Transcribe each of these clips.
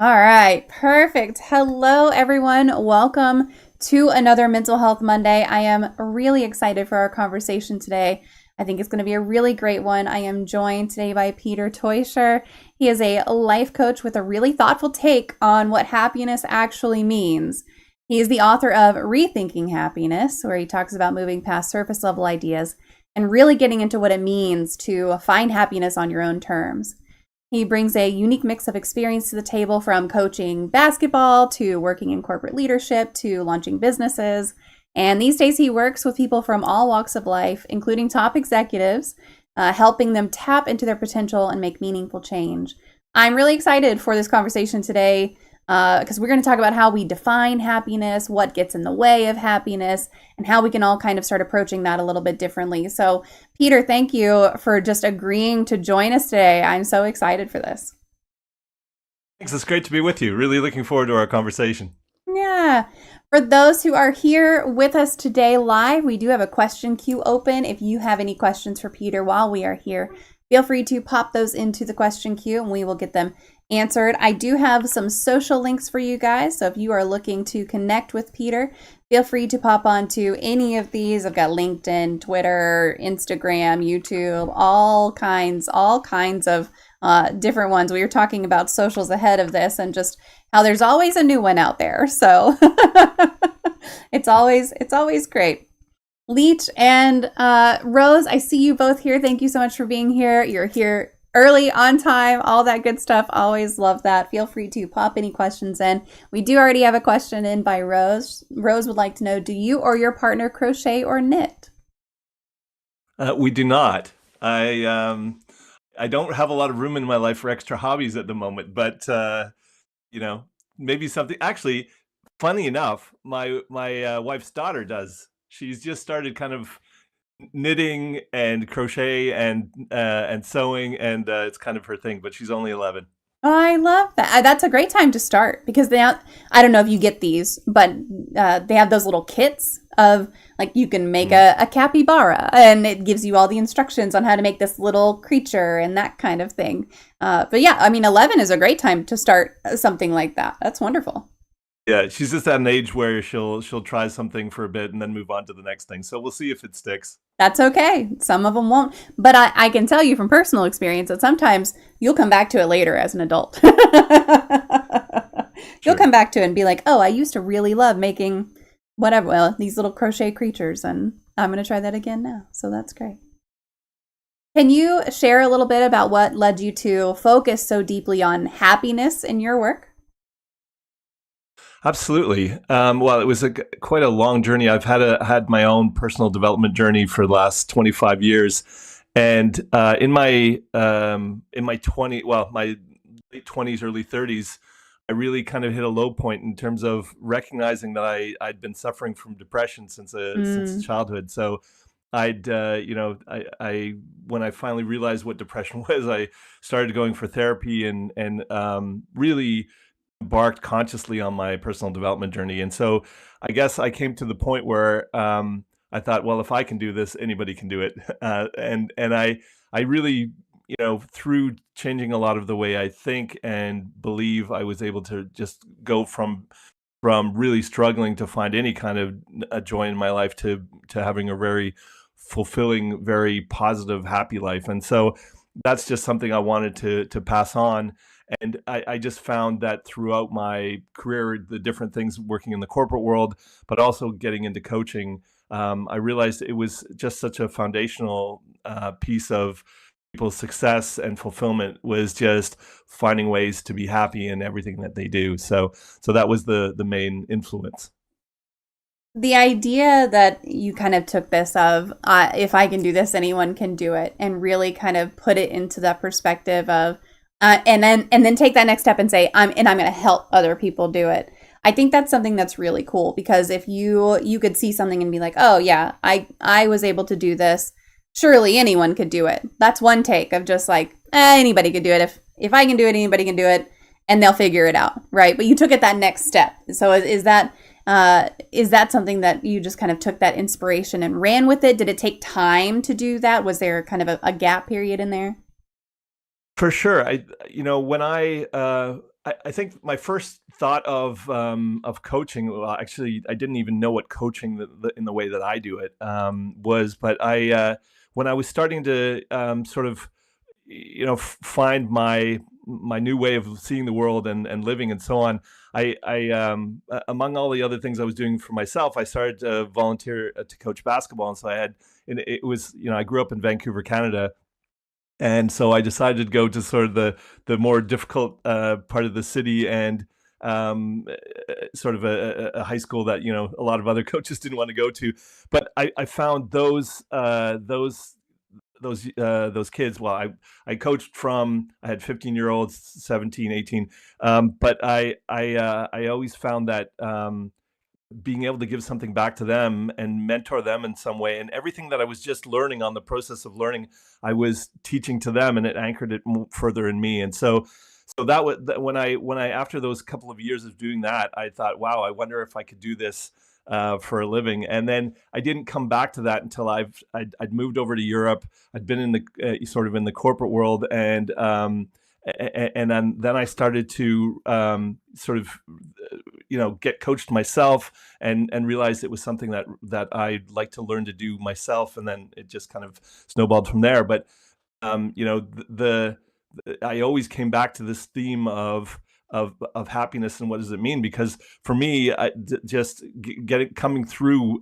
All right, perfect. Hello, everyone. Welcome to another Mental Health Monday. I am really excited for our conversation today. I think it's going to be a really great one. I am joined today by Peter Teuscher. He is a life coach with a really thoughtful take on what happiness actually means. He is the author of Rethinking Happiness, where he talks about moving past surface level ideas and really getting into what it means to find happiness on your own terms. He brings a unique mix of experience to the table, from coaching basketball to working in corporate leadership to launching businesses. And these days he works with people from all walks of life, including top executives, helping them tap into their potential and make meaningful change. I'm really excited for this conversation today because we're going to talk about how we define happiness, what gets in the way of happiness, and how we can all kind of start approaching that a little bit differently. So, Peter, thank you for just agreeing to join us today. I'm so excited for this. Thanks. It's great to be with you. Really looking forward to our conversation. Yeah. For those who are here with us today live, we do have a question queue open. If you have any questions for Peter while we are here, feel free to pop those into the question queue and we will get them answered. I do have some social links for you guys. So if you are looking to connect with Peter, feel free to pop onto any of these. I've got LinkedIn, Twitter, Instagram, YouTube, all kinds of different ones. We were talking about socials ahead of this and just how there's always a new one out there. So it's always great. Leach and Rose, I see you both here. Thank you so much for being here. You're here early, on time, all that good stuff. Always love that. Feel free to pop any questions in. We do already have a question in by Rose. Rose would like to know, do you or your partner crochet or knit? We do not. I don't have a lot of room in my life for extra hobbies at the moment, but maybe something. Actually, funny enough, my wife's daughter does. She's just started kind of knitting and crochet and sewing, and it's kind of her thing. But she's only 11. Oh, I love that. That's a great time to start because I don't know if you get these, but they have those little kits of, like, you can make a capybara and it gives you all the instructions on how to make this little creature and that kind of thing. But yeah, I mean, 11 is a great time to start something like that. That's wonderful. Yeah, she's just at an age where she'll try something for a bit and then move on to the next thing. So we'll see if it sticks. That's okay. Some of them won't. But I can tell you from personal experience that sometimes you'll come back to it later as an adult. You'll come back to it and be like, oh, I used to really love making whatever, well, these little crochet creatures, and I'm going to try that again now. So that's great. Can you share a little bit about what led you to focus so deeply on happiness in your work? Absolutely. Well, it was quite a long journey. I've had my own personal development journey for the last 25 years, and in my my late 20s, early 30s, I really kind of hit a low point in terms of recognizing that I'd been suffering from depression since childhood. So I when I finally realized what depression was, I started going for therapy and really embarked consciously on my personal development journey. And so I guess I came to the point where I thought, well, if I can do this, anybody can do it. And I really, through changing a lot of the way I think and believe, I was able to just go from really struggling to find any kind of a joy in my life to having a very fulfilling, very positive, happy life. And so that's just something I wanted to pass on. And I just found that throughout my career, the different things working in the corporate world, but also getting into coaching, I realized it was just such a foundational piece of people's success and fulfillment, was just finding ways to be happy in everything that they do. So that was the main influence. The idea that you kind of took this of, if I can do this, anyone can do it, and really kind of put it into that perspective of, and then take that next step and say, I'm going to help other people do it. I think that's something that's really cool, because if you could see something and be like, oh yeah, I was able to do this, surely anyone could do it. That's one take of just like, anybody could do it. If I can do it, anybody can do it, and they'll figure it out, right? But you took it that next step. So is that something that you just kind of took that inspiration and ran with it? Did it take time to do that? Was there kind of a gap period in there? For sure. When I I think my first thought of coaching, well, actually, I didn't even know what coaching in the way that I do it was, but when I was starting to sort of find my new way of seeing the world and living and so on. Among all the other things I was doing for myself, I started to volunteer to coach basketball, and so and it was I grew up in Vancouver, Canada, and so I decided to go to sort of the more difficult part of the city, and sort of a high school that a lot of other coaches didn't want to go to. But I found those kids. Well, I coached from, I had 15-year-olds, 17, 18. But I always found that being able to give something back to them and mentor them in some way, and everything that I was just learning on the process of learning, I was teaching to them, and it anchored it further in me. And so that was when I after those couple of years of doing that, I thought, wow, I wonder if I could do this for a living. And then I didn't come back to that until I'd moved over to Europe. I'd been in the sort of in the corporate world, and then I started to sort of get coached myself, and realized it was something that I'd like to learn to do myself, and then it just kind of snowballed from there. But the I always came back to this theme of happiness, and what does it mean? Because for me, just getting coming through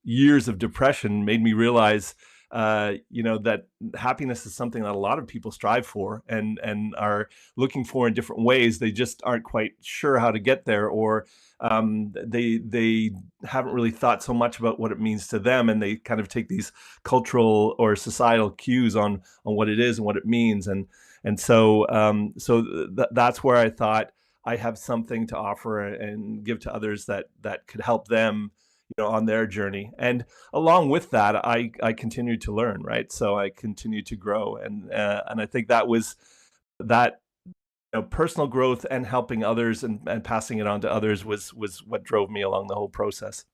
years of depression made me realize, that happiness is something that a lot of people strive for, and are looking for in different ways. They just aren't quite sure how to get there, or they haven't really thought so much about what it means to them, and they kind of take these cultural or societal cues on what it is and what it means. And that's where I thought I have something to offer and give to others that could help them, on their journey. And along with that, I continued to learn, right? So I continued to grow, and I think that was that personal growth and helping others, and passing it on to others was what drove me along the whole process.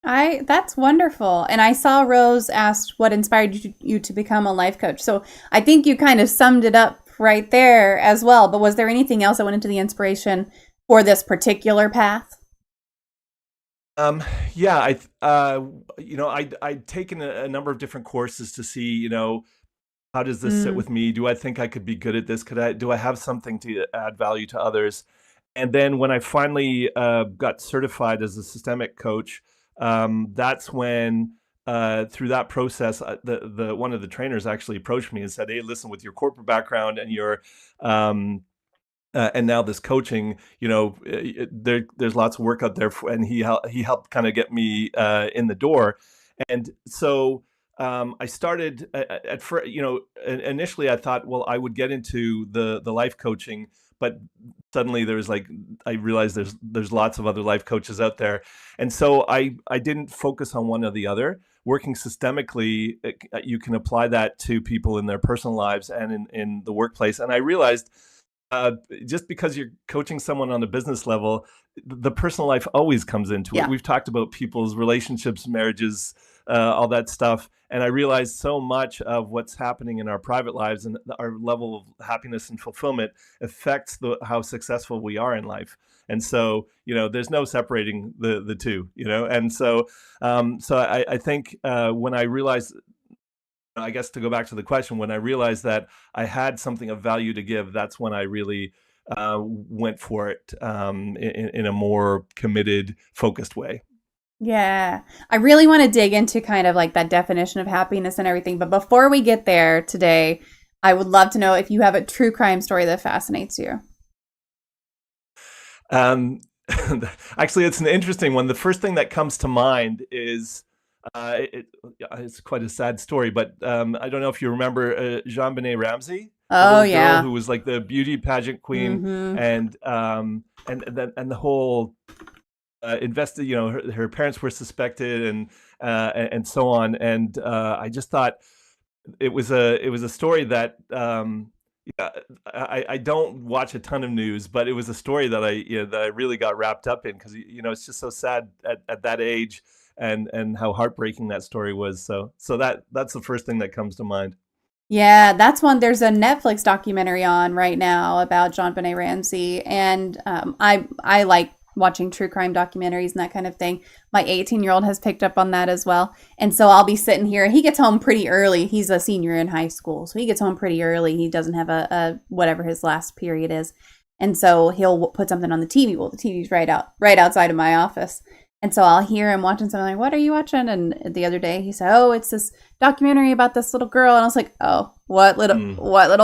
That's wonderful. And I saw Rose asked what inspired you to become a life coach. So I think you kind of summed it up right there as well. But was there anything else that went into the inspiration for this particular path? Yeah, I'd taken a number of different courses to see, how does this sit Mm. with me? Do I think I could be good at this? Do I have something to add value to others? And then when I finally got certified as a systemic coach, that's when, through that process, the one of the trainers actually approached me and said, "Hey, listen, with your corporate background and your and now this coaching, there's lots of work out there." And he helped kind of get me in the door. And so I started at first. Initially I thought, well, I would get into the life coaching, but suddenly I realized there's lots of other life coaches out there, and so I didn't focus on one or the other. Working systemically, you can apply that to people in their personal lives and in the workplace. And I realized, just because you're coaching someone on a business level, the personal life always comes into it. Yeah. We've talked about people's relationships, marriages, all that stuff. And I realized so much of what's happening in our private lives and our level of happiness and fulfillment affects how successful we are in life. And so, there's no separating the two, And so I think when I realized, I guess to go back to the question, when I realized that I had something of value to give, that's when I really went for it in a more committed, focused way. Yeah. I really want to dig into kind of like that definition of happiness and everything. But before we get there today, I would love to know if you have a true crime story that fascinates you. Um, Actually, it's an interesting one. The first thing that comes to mind is it's quite a sad story, but I don't know if you remember Jean Benet Ramsey, the Oh, little girl yeah. who was like the beauty pageant queen, Mm-hmm. and the whole invested. Her parents were suspected, and so on. And I just thought it was a story that, yeah, I don't watch a ton of news, but it was a story that I really got wrapped up in, because it's just so sad at that age, and how heartbreaking that story was. So that's the first thing that comes to mind. Yeah, that's one. There's a Netflix documentary on right now about John Benet Ramsey, and I like watching true crime documentaries and that kind of thing. My 18-year-old has picked up on that as well, and so I'll be sitting here. He gets home pretty early. He's a senior in high school, so he gets home pretty early. He doesn't have a whatever his last period is, and so he'll put something on the TV. Well, the TV's right outside of my office. And so I'll hear him watching something like, "What are you watching?" And the other day he said, "Oh, it's this documentary about this little girl." And I was like, "Oh, what little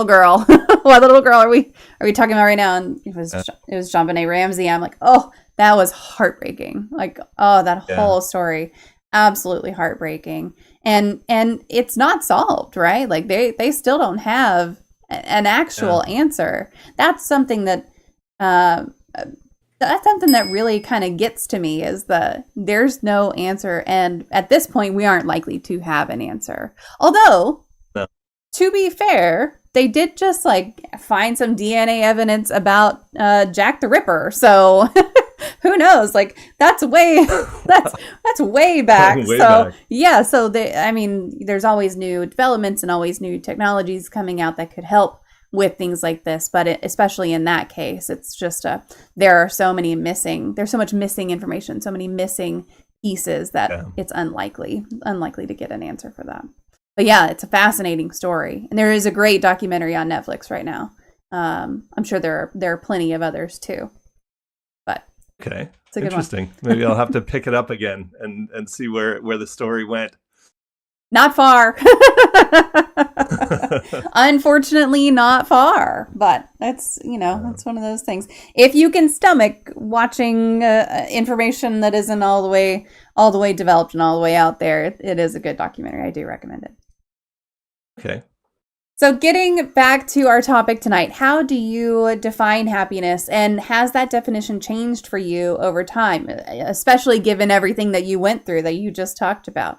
girl? What little girl are we talking about right now?" And it was John Benet Ramsey. I'm like, "Oh, that was heartbreaking." Like, oh, that Yeah. whole story, absolutely heartbreaking. And it's not solved, right? Like they still don't have an Yeah. actual answer. That's something that uh, that's something that really kind of gets to me is there's no answer, and at this point we aren't likely to have an answer. Although, No. to be fair, they did just like find some DNA evidence about Jack the Ripper, so who knows? Like that's way back. Going way So back. yeah, so I mean, there's always new developments and always new technologies coming out that could help with things like this, but especially in that case, it's just there are so many missing. There's so much missing information, so many missing pieces that Yeah. it's unlikely to get an answer for that. But yeah, it's a fascinating story, and there is a great documentary on Netflix right now. I'm sure there are plenty of others too, but Okay. it's a good one. Interesting. Maybe I'll have to pick it up again and see where the story went. Not far. Unfortunately, not far. But that's one of those things. If you can stomach watching information that isn't all the way developed and all the way out there, it is a good documentary. I do recommend it. Okay. So, getting back to our topic tonight, how do you define happiness, and has that definition changed for you over time, especially given everything that you went through that you just talked about?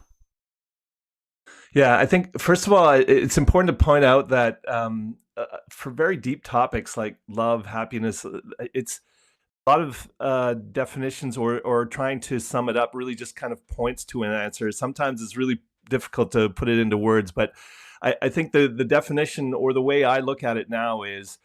Yeah, I think first of all, it's important to point out that for very deep topics like love, happiness, it's a lot of definitions or trying to sum it up really just kind of points to an answer. Sometimes it's really difficult to put it into words, but I think the definition or the way I look at it now is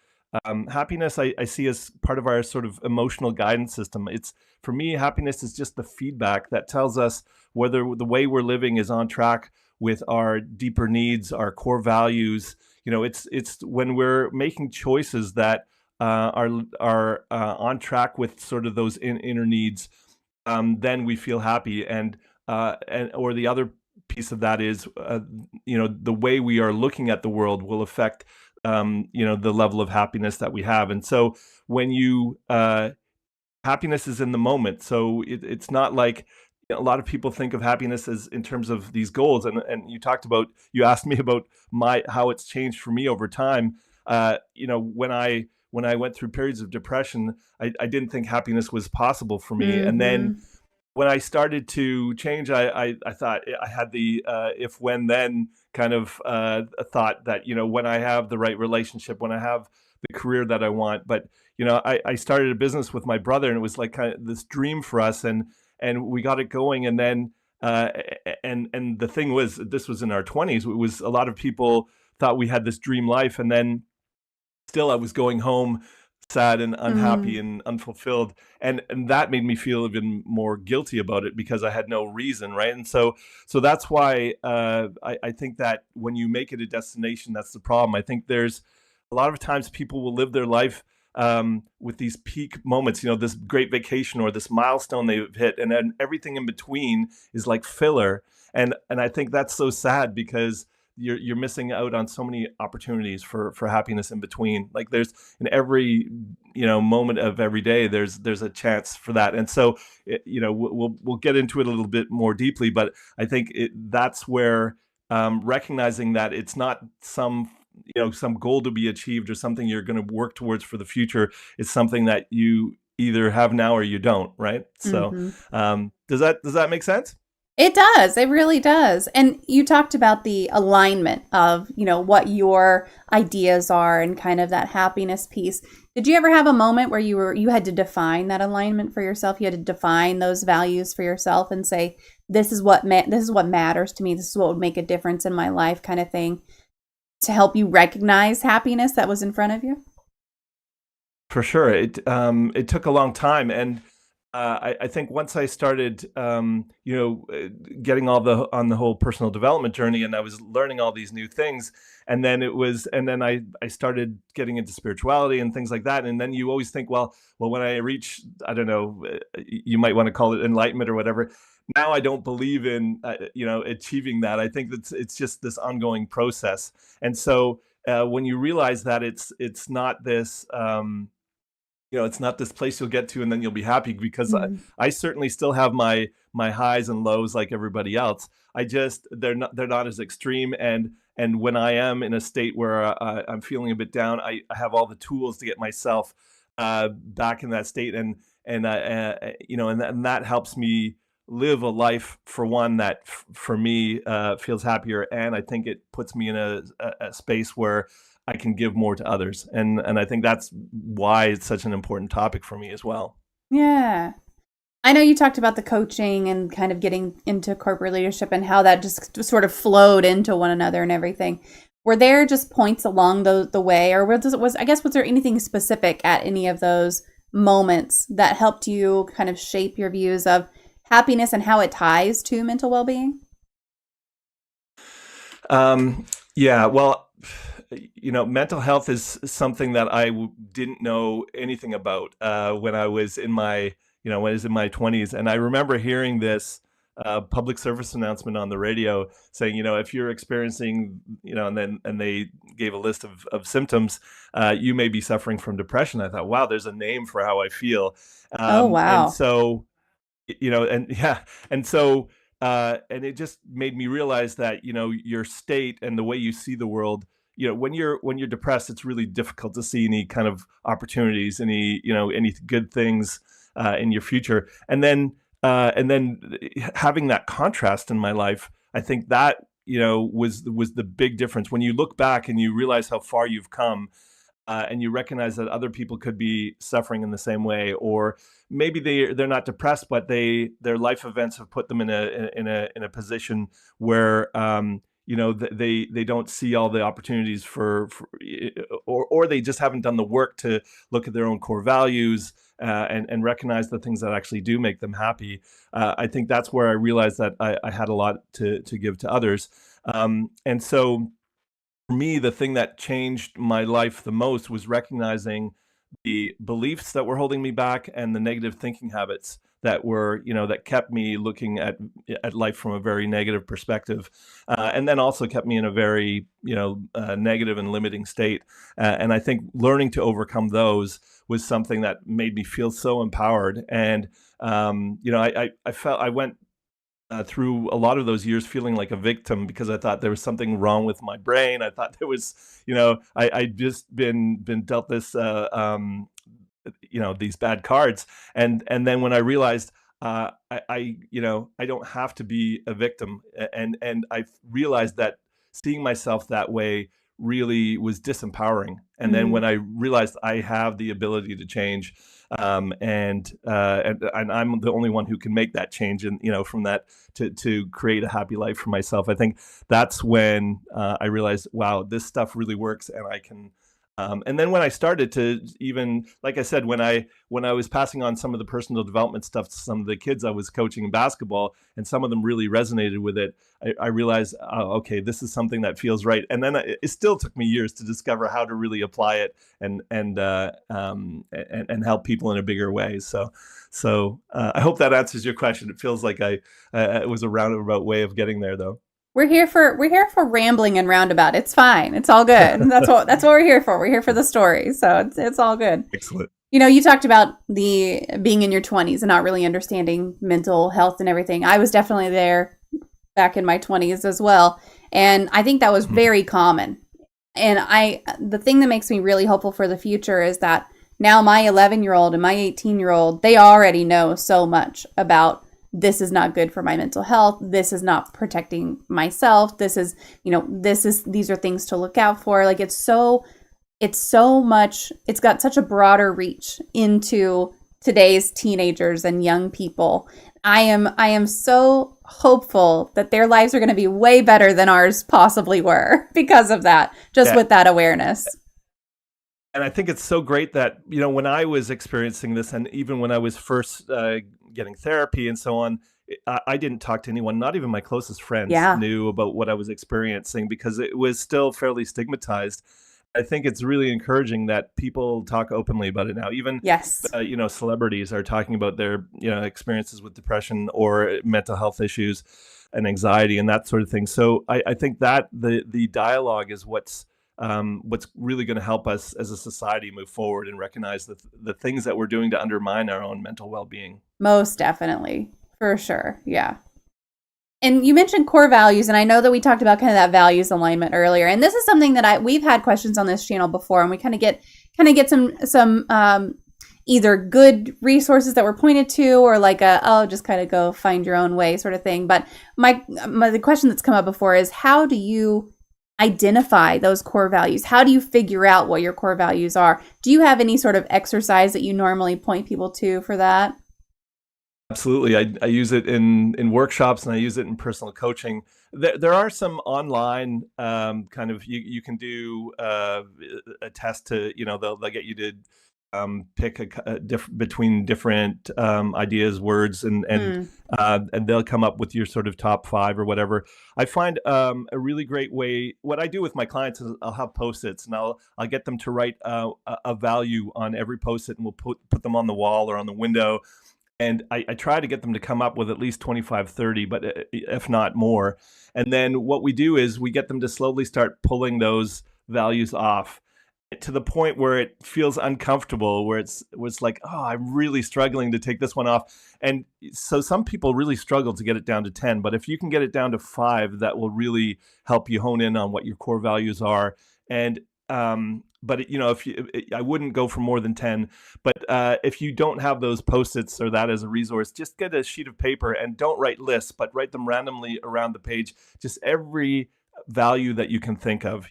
happiness. I see as part of our sort of emotional guidance system. It's for me, happiness is just the feedback that tells us whether the way we're living is on track with our deeper needs, our core values. It's when we're making choices that are on track with sort of those inner needs, then we feel happy. And or the other piece of that is, the way we are looking at the world will affect, the level of happiness that we have. And so when you happiness is in the moment, so it's not like a lot of people think of happiness as in terms of these goals. And you asked me about my how it's changed for me over time. When I went through periods of depression, I didn't think happiness was possible for me. And then Mm-hmm. when I started to change, I thought I had the if, when, then kind of a thought that, when I have the right relationship, when I have the career that I want. But, I started a business with my brother, and it was like kind of this dream for us. And we got it going. And then, and the thing was, this was in our 20s. It was a lot of people thought we had this dream life. And then still I was going home sad and Mm-hmm. unhappy and unfulfilled, and that made me feel even more guilty about it because I had no reason, right? And so that's why I think that when you make it a destination, that's the problem. I think there's a lot of times people will live their life with these peak moments, this great vacation or this milestone they've hit, and then everything in between is like filler. And I think that's so sad because you're missing out on so many opportunities for happiness in between. Like there's in every moment of every day, there's a chance for that. And so we'll get into it a little bit more deeply, but I think that's where recognizing that it's not some goal to be achieved or something you're going to work towards for the future. It's something that you either have now or you don't, right? So Mm-hmm. does that make sense? It does. It really does. And you talked about the alignment of, what your ideas are and kind of that happiness piece. Did you ever have a moment where you had to define that alignment for yourself? You had to define those values for yourself and say, this is what matters to me. This is what would make a difference in my life kind of thing. to help you recognize happiness that was in front of you? For sure. It took a long time, and I think once I started, getting all the on the whole personal development journey, and I was learning all these new things, and then I started getting into spirituality and things like that, and then you always think, well, when I reach, I don't know, you might want to call it enlightenment or whatever. Now I don't believe in, achieving that. I think it's just this ongoing process, and so when you realize that it's not this. It's not this place you'll get to and then you'll be happy, because Mm. I certainly still have my highs and lows like everybody else. I just they're not as extreme, and when I am in a state where I'm feeling a bit down, I have all the tools to get myself back in that state, and that helps me live a life, for one, that for me feels happier, and I think it puts me in a space where I can give more to others. And I think that's why it's such an important topic for me as well. Yeah. I know you talked about the coaching and kind of getting into corporate leadership and how that just sort of flowed into one another and everything. Were there just points along the way, or was there anything specific at any of those moments that helped you kind of shape your views of happiness and how it ties to mental well-being? Yeah, well, mental health is something that didn't know anything about when I was in my, when I was in my 20s. And I remember hearing this public service announcement on the radio saying, if you're experiencing, and they gave a list of symptoms, you may be suffering from depression. I thought, wow, there's a name for how I feel. Oh, And wow. so, and yeah, and so and it just made me realize that your state and the way you see the world, when you're depressed, it's really difficult to see any kind of opportunities, any good things in your future. And then having that contrast in my life, I think that was the big difference. When you look back and you realize how far you've come, and you recognize that other people could be suffering in the same way, or maybe they're not depressed, but their life events have put them in a position where they don't see all the opportunities or they just haven't done the work to look at their own core values, and recognize the things that actually do make them happy. I think that's where I realized that I had a lot to give to others, and so for me, the thing that changed my life the most was recognizing the beliefs that were holding me back and the negative thinking habits that kept me looking at life from a very negative perspective, and then also kept me in a very negative and limiting state. And I think learning to overcome those was something that made me feel so empowered. And I felt I went through a lot of those years feeling like a victim because I thought there was something wrong with my brain. I thought there was, I just been dealt this, these bad cards, and then when I realized I don't have to be a victim, and I realized that seeing myself that way really was disempowering. And then Mm. when I realized I have the ability to change, and I'm the only one who can make that change, and from that to create a happy life for myself. I think that's when I realized, wow, this stuff really works, and I can. And then when I started to, even like I said, when I was passing on some of the personal development stuff to some of the kids I was coaching in basketball, and some of them really resonated with it, I realized, oh, okay, this is something that feels right. And then it still took me years to discover how to really apply it and help people in a bigger way. So I hope that answers your question. It feels like it was a roundabout way of getting there, though. We're here for rambling and roundabout. It's fine. It's all good. That's what we're here for. We're here for the story. So it's all good. Excellent. You talked about the being in your 20s and not really understanding mental health and everything. I was definitely there back in my 20s as well. And I think that was Mhm. very common. And the thing that makes me really hopeful for the future is that now my 11-year-old and my 18-year-old, they already know so much about this is not good for my mental health. This is not protecting myself. These are things to look out for. Like it's so much, it's got such a broader reach into today's teenagers and young people. I am so hopeful that their lives are going to be way better than ours possibly were because of that, just Yeah. with that awareness. And I think it's so great that, when I was experiencing this, and even when I was first getting therapy and so on, I didn't talk to anyone, not even my closest friends Yeah. knew about what I was experiencing because it was still fairly stigmatized. I think it's really encouraging that people talk openly about it now. Even, Yes. celebrities are talking about their, experiences with depression or mental health issues and anxiety and that sort of thing. So I think that the dialogue is what's really going to help us as a society move forward and recognize the things that we're doing to undermine our own mental well-being. Most definitely. For sure. Yeah. And you mentioned core values, and I know that we talked about kind of that values alignment earlier. And this is something that we've had questions on this channel before, and we kind of get some either good resources that were pointed to, or like just kind of go find your own way sort of thing. But the question that's come up before is, how do you identify those core values? How do you figure out what your core values are? Do you have any sort of exercise that you normally point people to for that? Absolutely. I use it in workshops and I use it in personal coaching. There are some online kind of, you can do a test to, they'll get you to pick between different ideas, words, and they'll come up with your sort of top five or whatever. I find a really great way. What I do with my clients is I'll have post-its and I'll get them to write a value on every post-it, and we'll put them on the wall or on the window. And I try to get them to come up with at least 25, 30, but if not more. And then what we do is we get them to slowly start pulling those values off to the point where it feels uncomfortable, where it's like, oh, I'm really struggling to take this one off. And so some people really struggle to get it down to 10, but if you can get it down to 5, that will really help you hone in on what your core values are. And but I wouldn't go for more than 10. But if you don't have those post-its or that as a resource, just get a sheet of paper and don't write lists, but write them randomly around the page. Just every value that you can think of,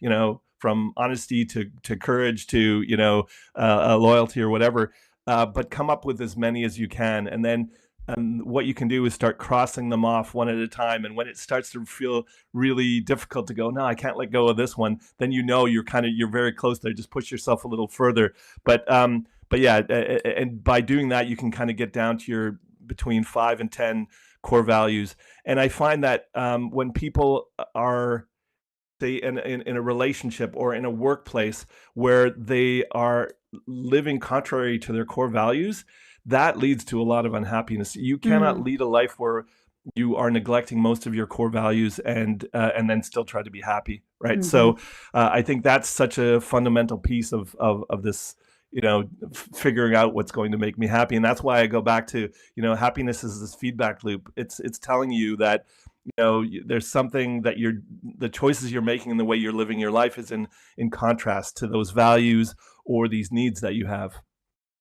from honesty to courage to, loyalty or whatever. But come up with as many as you can. And then what you can do is start crossing them off one at a time. And when it starts to feel really difficult to go, no, I can't let go of this one, then you're very close there. Just push yourself a little further. But yeah, and by doing that, you can kind of get down to your between 5 and 10 core values. And I find that when people are, say, in a relationship or in a workplace where they are living contrary to their core values, that leads to a lot of unhappiness. You cannot lead a life where you are neglecting most of your core values and then still try to be happy, right? So I think that's such a fundamental piece of this, figuring out what's going to make me happy. And that's why I go back to, happiness is this feedback loop. It's telling you that, there's something that the choices you're making and the way you're living your life is in contrast to those values or these needs that you have.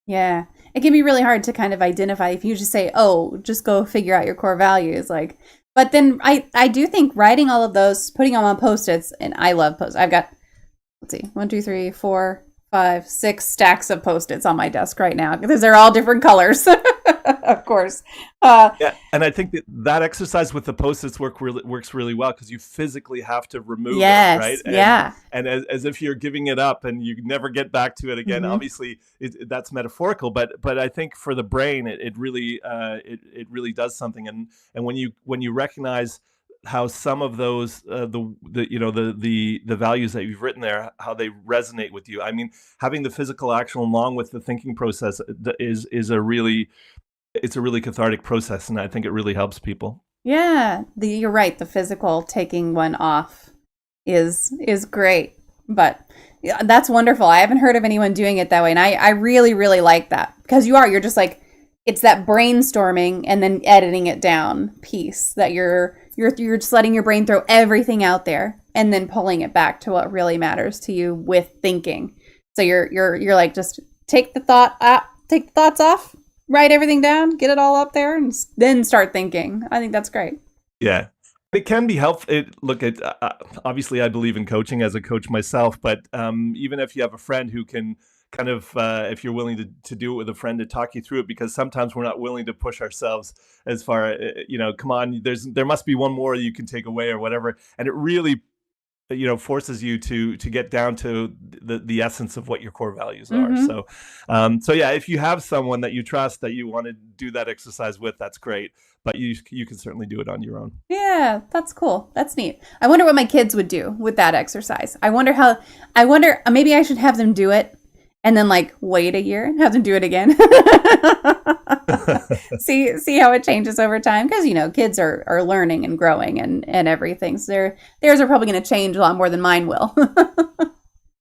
Yeah. It can be really hard to kind of identify if you just say, oh, just go figure out your core values. But then I do think writing all of those, putting them on Post-its, and I love Post-its. I've got, let's see, 1, 2, 3, 4, 5, 6 stacks of Post-its on my desk right now because they're all different colors, of course. Yeah, and I think that exercise with the Post-its works really well because you physically have to remove it, right? And as if you're giving it up and you never get back to it again. Obviously, that's metaphorical, but I think for the brain, it really does something. And when you recognize how some of those the values that you've written there, how they resonate with you. I mean, having the physical action along with the thinking process is a really cathartic process, and I think it really helps people. Yeah, you're right. The physical taking one off is great, but yeah, that's wonderful. I haven't heard of anyone doing it that way, and I really, really like that because you're just like, it's that brainstorming and then editing it down piece that you're just letting your brain throw everything out there and then pulling it back to what really matters to you with thinking. So you're like, just take the thoughts off, write everything down, get it all up there, and then start thinking. I think that's great. Yeah. It can be helpful. Obviously, I believe in coaching as a coach myself, but even if you have a friend who can kind of if you're willing to do it with a friend to talk you through it, because sometimes we're not willing to push ourselves as far, come on, there must be one more you can take away or whatever, and it really forces you to get down to the essence of what your core values are. Mm-hmm. So yeah, if you have someone that you trust that you want to do that exercise with, that's great, but you can certainly do it on your own. Yeah, that's cool. That's neat. I wonder what my kids would do with that exercise. I wonder maybe I should have them do it and then like wait a year and have them do it again. see how it changes over time, because kids are learning and growing and everything. So theirs are probably going to change a lot more than mine will.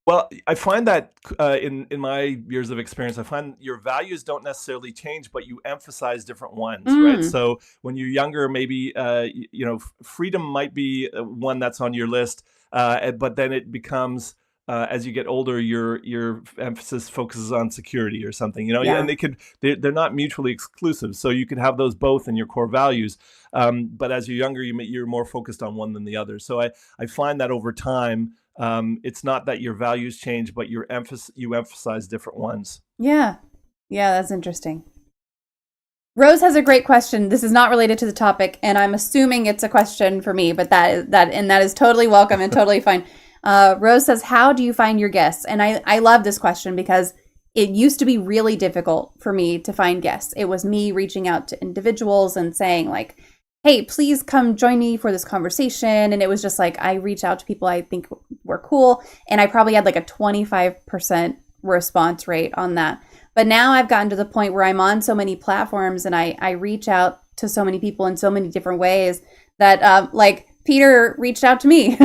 Well, I find that in my years of experience, I find your values don't necessarily change, but you emphasize different ones, right? So when you're younger, maybe freedom might be one that's on your list, but then it becomes as you get older, your emphasis focuses on security or something, Yeah. and they're not mutually exclusive. So you could have those both in your core values, but as you're younger, you're more focused on one than the other. So I find that over time. It's not that your values change, but you emphasize different ones. Yeah, that's interesting. Rose has a great question. This is not related to the topic, and I'm assuming it's a question for me, but that is totally welcome and totally fine. Rose says, "How do you find your guests?" And I love this question because it used to be really difficult for me to find guests. It was me reaching out to individuals and saying like, "Hey, please come join me for this conversation." And it was just like, I reach out to people I think were cool. And I probably had like a 25% response rate on that. But now I've gotten to the point where I'm on so many platforms and I reach out to so many people in so many different ways that like Peter reached out to me.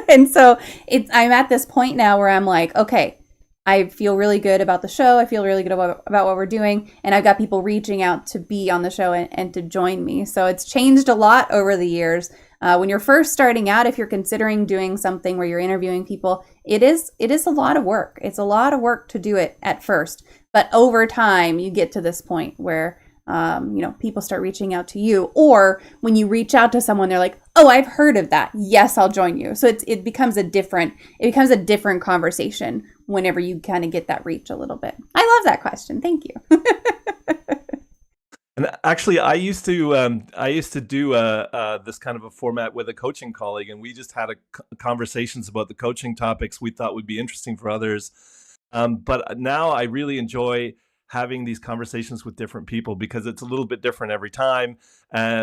And so I'm at this point now where I'm like, okay, I feel really good about the show. I feel really good about what we're doing. And I've got people reaching out to be on the show and to join me. So it's changed a lot over the years. When you're first starting out, if you're considering doing something where you're interviewing people, it is a lot of work. It's a lot of work to do it at first. But over time, you get to this point where people start reaching out to you, or when you reach out to someone, they're like, "Oh, I've heard of that. Yes, I'll join you." So it becomes a different conversation whenever you kind of get that reach a little bit. I love that question. Thank you. And actually, I used to do this kind of a format with a coaching colleague, and we just had conversations about the coaching topics we thought would be interesting for others. But now I really enjoy having these conversations with different people because it's a little bit different every time.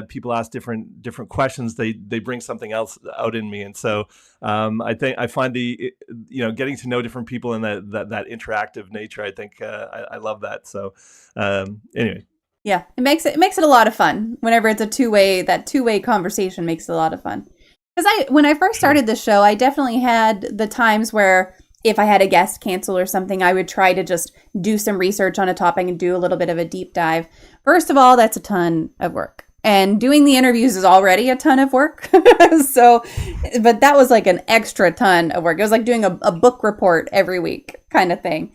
People ask different questions. They bring something else out in me, and so I find getting to know different people and that interactive nature. I think I love that. So anyway. Yeah, it makes it a lot of fun whenever it's a two-way conversation. Makes it a lot of fun. Because when I first started the show, I definitely had the times where if I had a guest cancel or something, I would try to just do some research on a topic and do a little bit of a deep dive. First of all, that's a ton of work. And doing the interviews is already a ton of work. But that was like an extra ton of work. It was like doing a book report every week kind of thing.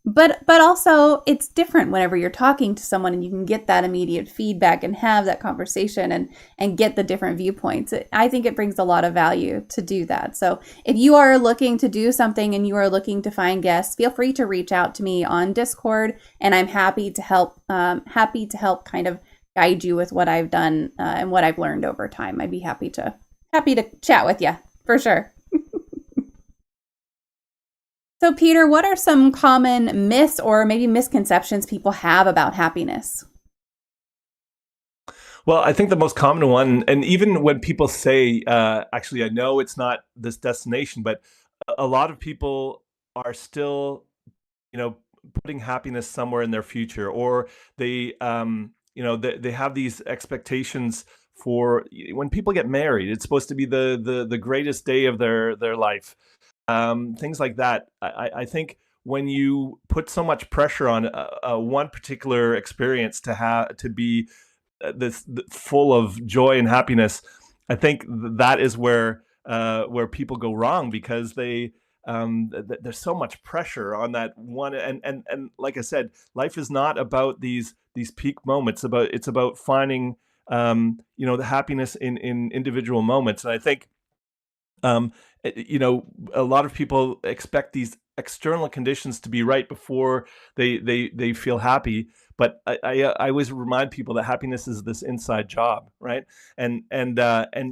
But also it's different whenever you're talking to someone and you can get that immediate feedback and have that conversation and get the different viewpoints. I think it brings a lot of value to do that. So if you are looking to do something and you are looking to find guests, feel free to reach out to me on Discord, and I'm happy to help kind of guide you with what I've done and what I've learned over time. I'd be happy to chat with you for sure. So, Peter, what are some common myths or maybe misconceptions people have about happiness? Well, I think the most common one, and even when people say, actually, I know it's not this destination, but a lot of people are still, putting happiness somewhere in their future, or they have these expectations for when people get married. It's supposed to be the greatest day of their life. Things like that. I think when you put so much pressure on one particular experience to be full of joy and happiness, I think that is where people go wrong, because there's so much pressure on that one. And like I said, life is not about these peak moments. It's about finding the happiness in individual moments. And I think a lot of people expect these external conditions to be right before they feel happy. But I always remind people that happiness is this inside job, right? And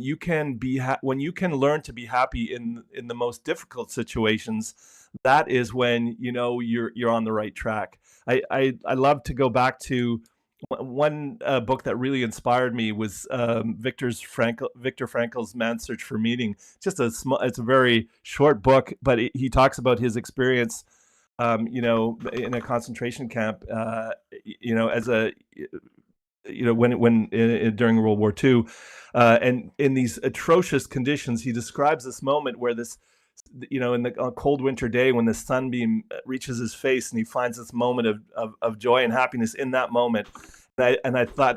you can be when you can learn to be happy in the most difficult situations, that is when you know you're on the right track. I love to go back to one book that really inspired me was Viktor Frankl's Man's Search for Meaning. It's a very short book, but he talks about his experience, in a concentration camp, as a, when during World War II, and in these atrocious conditions, he describes this moment where in the cold winter day when the sunbeam reaches his face and he finds this moment of joy and happiness in that moment. I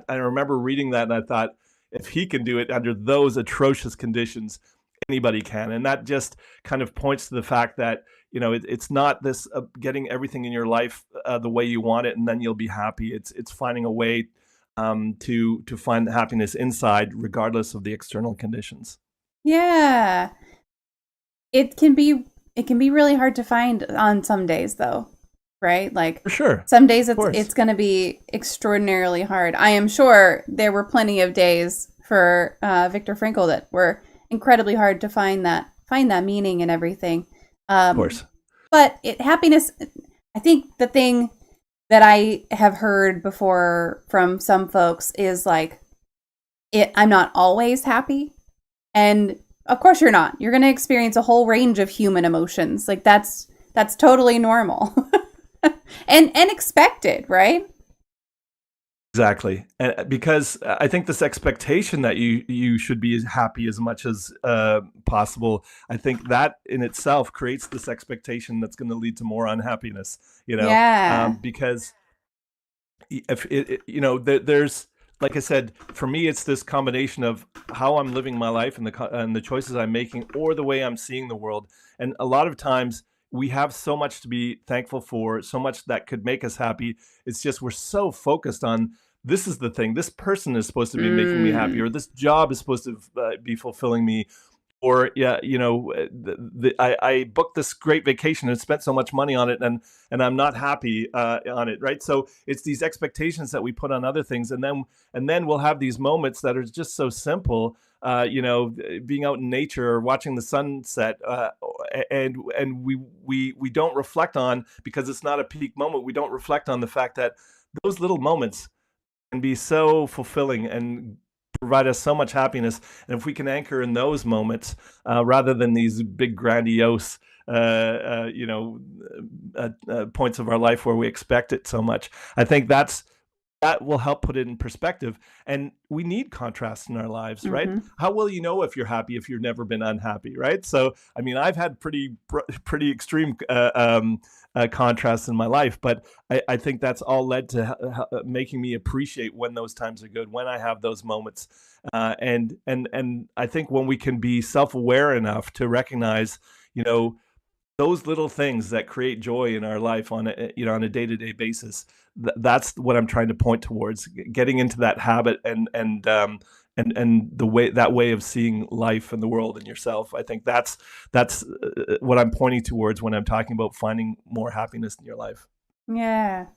remember reading that and I thought, if he can do it under those atrocious conditions, anybody can. And that just kind of points to the fact that, it's not this getting everything in your life the way you want it and then you'll be happy. It's finding a way to find happiness inside, regardless of the external conditions. Yeah. It can be really hard to find on some days though, right? Like For sure. some days it's going to be extraordinarily hard. I am sure there were plenty of days for Viktor Frankl that were incredibly hard to find that meaning and everything. Of course. But happiness, I think the thing that I have heard before from some folks is like, I'm not always happy. And of course you're not. You're going to experience a whole range of human emotions. Like that's totally normal and expected, right? Exactly. And because I think this expectation that you should be happy as much as possible, I think that in itself creates this expectation that's going to lead to more unhappiness, Yeah. because if there's, like I said, for me, it's this combination of how I'm living my life and the choices I'm making, or the way I'm seeing the world. And a lot of times we have so much to be thankful for, so much that could make us happy. It's just we're so focused on, this is the thing, this person is supposed to be making me happy, or this job is supposed to be fulfilling me, or I booked this great vacation and spent so much money on it, and I'm not happy on it, right? So it's these expectations that we put on other things, and then we'll have these moments that are just so simple, being out in nature or watching the sunset, and we don't reflect on, because it's not a peak moment, we don't reflect on the fact that those little moments can be so fulfilling and provide us so much happiness. And if we can anchor in those moments, rather than these big grandiose points of our life where we expect it so much, I think that will help put it in perspective. And we need contrast in our lives, right? How will you know if you're happy if you've never been unhappy, right? So, I mean, I've had pretty extreme contrasts in my life, but I think that's all led to making me appreciate when those times are good, when I have those moments, and I think when we can be self-aware enough to recognize, those little things that create joy in our life on a day-to-day basis. That's what I'm trying to point towards, getting into that habit and that way of seeing life and the world and yourself. I think that's what I'm pointing towards when I'm talking about finding more happiness in your life. Yeah.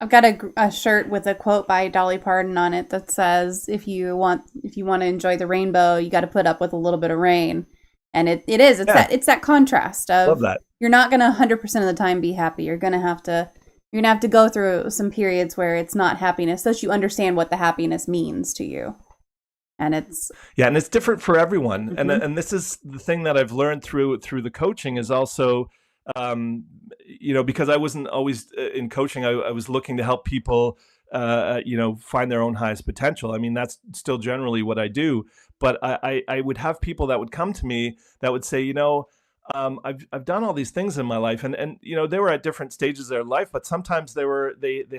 I've got a shirt with a quote by Dolly Parton on it that says, if you want to enjoy the rainbow, you got to put up with a little bit of rain. And it's that contrast of, love that. You're not going to 100% of the time be happy. You're going to have to go through some periods where it's not happiness, so that you understand what the happiness means to you. And it's different for everyone. And this is the thing that I've learned through the coaching is also, because I wasn't always in coaching, I was looking to help people, find their own highest potential. I mean, that's still generally what I do. But I would have people that would come to me that would say, I've done all these things in my life, and they were at different stages of their life, but sometimes they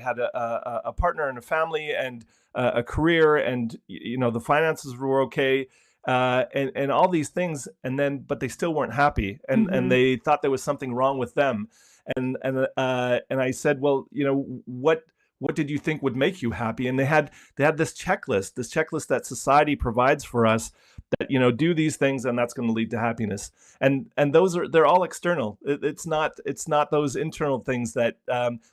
had a partner and a family and a career, and the finances were okay, and all these things, but they still weren't happy, and they thought there was something wrong with them, and I said, well, what did you think would make you happy? And they had this checklist that society provides for us, that, do these things and that's going to lead to happiness. And they're all external. It's not those internal things that,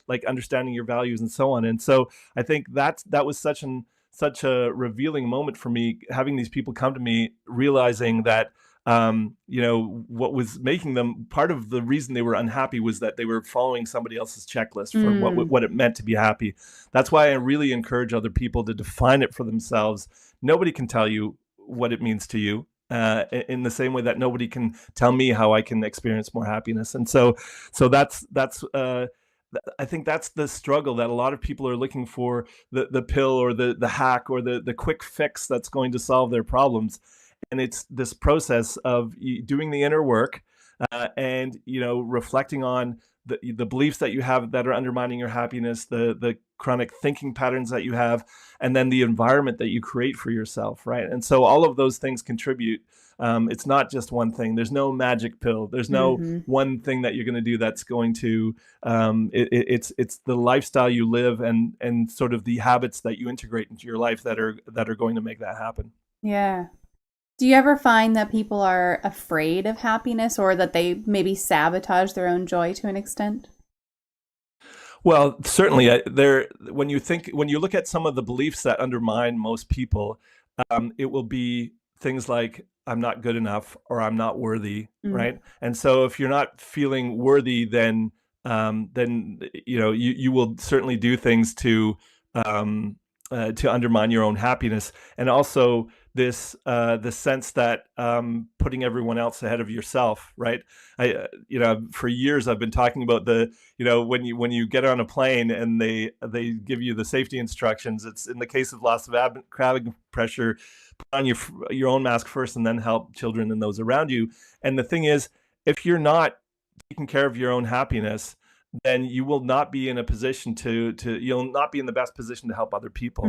like understanding your values and so on. And so I think that was such a revealing moment for me, having these people come to me, realizing that, what was making them, part of the reason they were unhappy was that they were following somebody else's checklist for what it meant to be happy. That's why I really encourage other people to define it for themselves. Nobody can tell you what it means to you. In the same way that nobody can tell me how I can experience more happiness. And so that's I think that's the struggle, that a lot of people are looking for the pill or the hack or the quick fix that's going to solve their problems. And it's this process of doing the inner work, and reflecting on the beliefs that you have that are undermining your happiness, the chronic thinking patterns that you have, and then the environment that you create for yourself, right? And so all of those things contribute. It's not just one thing. There's no magic pill. There's no one thing that you're going to do that's going to. It's the lifestyle you live, and sort of the habits that you integrate into your life that are going to make that happen. Yeah. Do you ever find that people are afraid of happiness, or that they maybe sabotage their own joy to an extent? Well, certainly, when you look at some of the beliefs that undermine most people, it will be things like I'm not good enough or I'm not worthy, right? And so if you're not feeling worthy, then you will certainly do things to undermine your own happiness. And also the sense that, putting everyone else ahead of yourself, right? For years I've been talking about when you get on a plane and they give you the safety instructions. It's, in the case of loss of cabin pressure, put on your own mask first and then help children and those around you. And the thing is, if you're not taking care of your own happiness, then you will not be in a position you'll not be in the best position to help other people.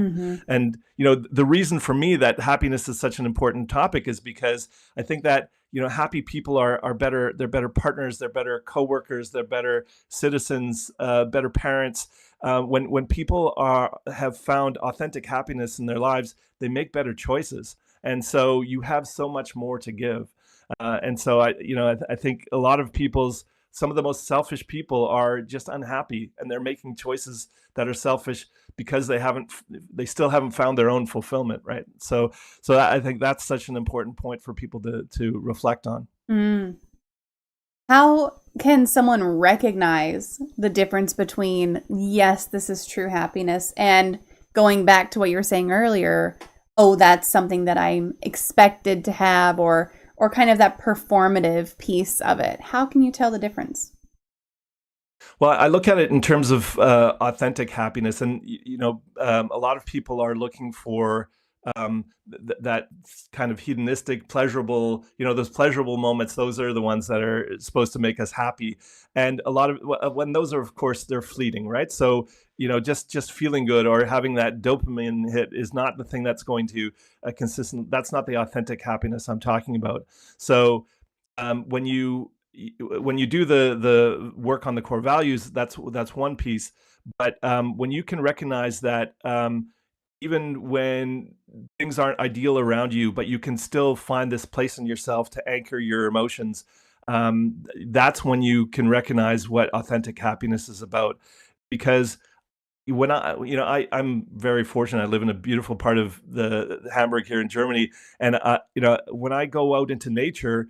And the reason for me that happiness is such an important topic is because I think that happy people are better. They're better partners. They're better coworkers. They're better citizens. Better parents. When people have found authentic happiness in their lives, they make better choices. And so you have so much more to give. And so I think a lot of some of the most selfish people are just unhappy, and they're making choices that are selfish because they still haven't found their own fulfillment, right? So I think that's such an important point for people to reflect on. How can someone recognize the difference between, yes, this is true happiness, and going back to what you were saying earlier, oh, that's something that I'm expected to have, or kind of that performative piece of it? How can you tell the difference? Well, I look at it in terms of authentic happiness, and a lot of people are looking for that kind of hedonistic, pleasurable, those pleasurable moments. Those are the ones that are supposed to make us happy, and a lot of when those are, of course, they're fleeting, right? So just feeling good or having that dopamine hit is not the thing that's going to that's not the authentic happiness I'm talking about. So when you do the work on the core values, that's one piece. But when you can recognize that, even when things aren't ideal around you, but you can still find this place in yourself to anchor your emotions, that's when you can recognize what authentic happiness is about. Because when I'm very fortunate. I live in a beautiful part of the Hamburg here in Germany, and when I go out into nature,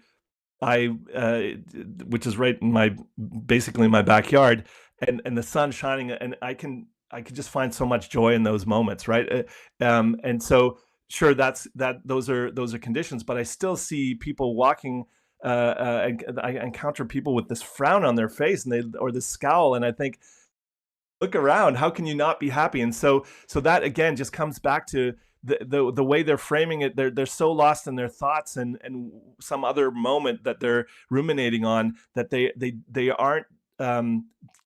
which is right in basically my backyard, and the sun shining, and I can just find so much joy in those moments, right? And so sure, those are conditions, but I still see people walking. And I encounter people with this frown on their face, or this scowl, and I think, look around, how can you not be happy? And so that again just comes back to the way they're framing it. They're so lost in their thoughts and some other moment that they're ruminating on, that they aren't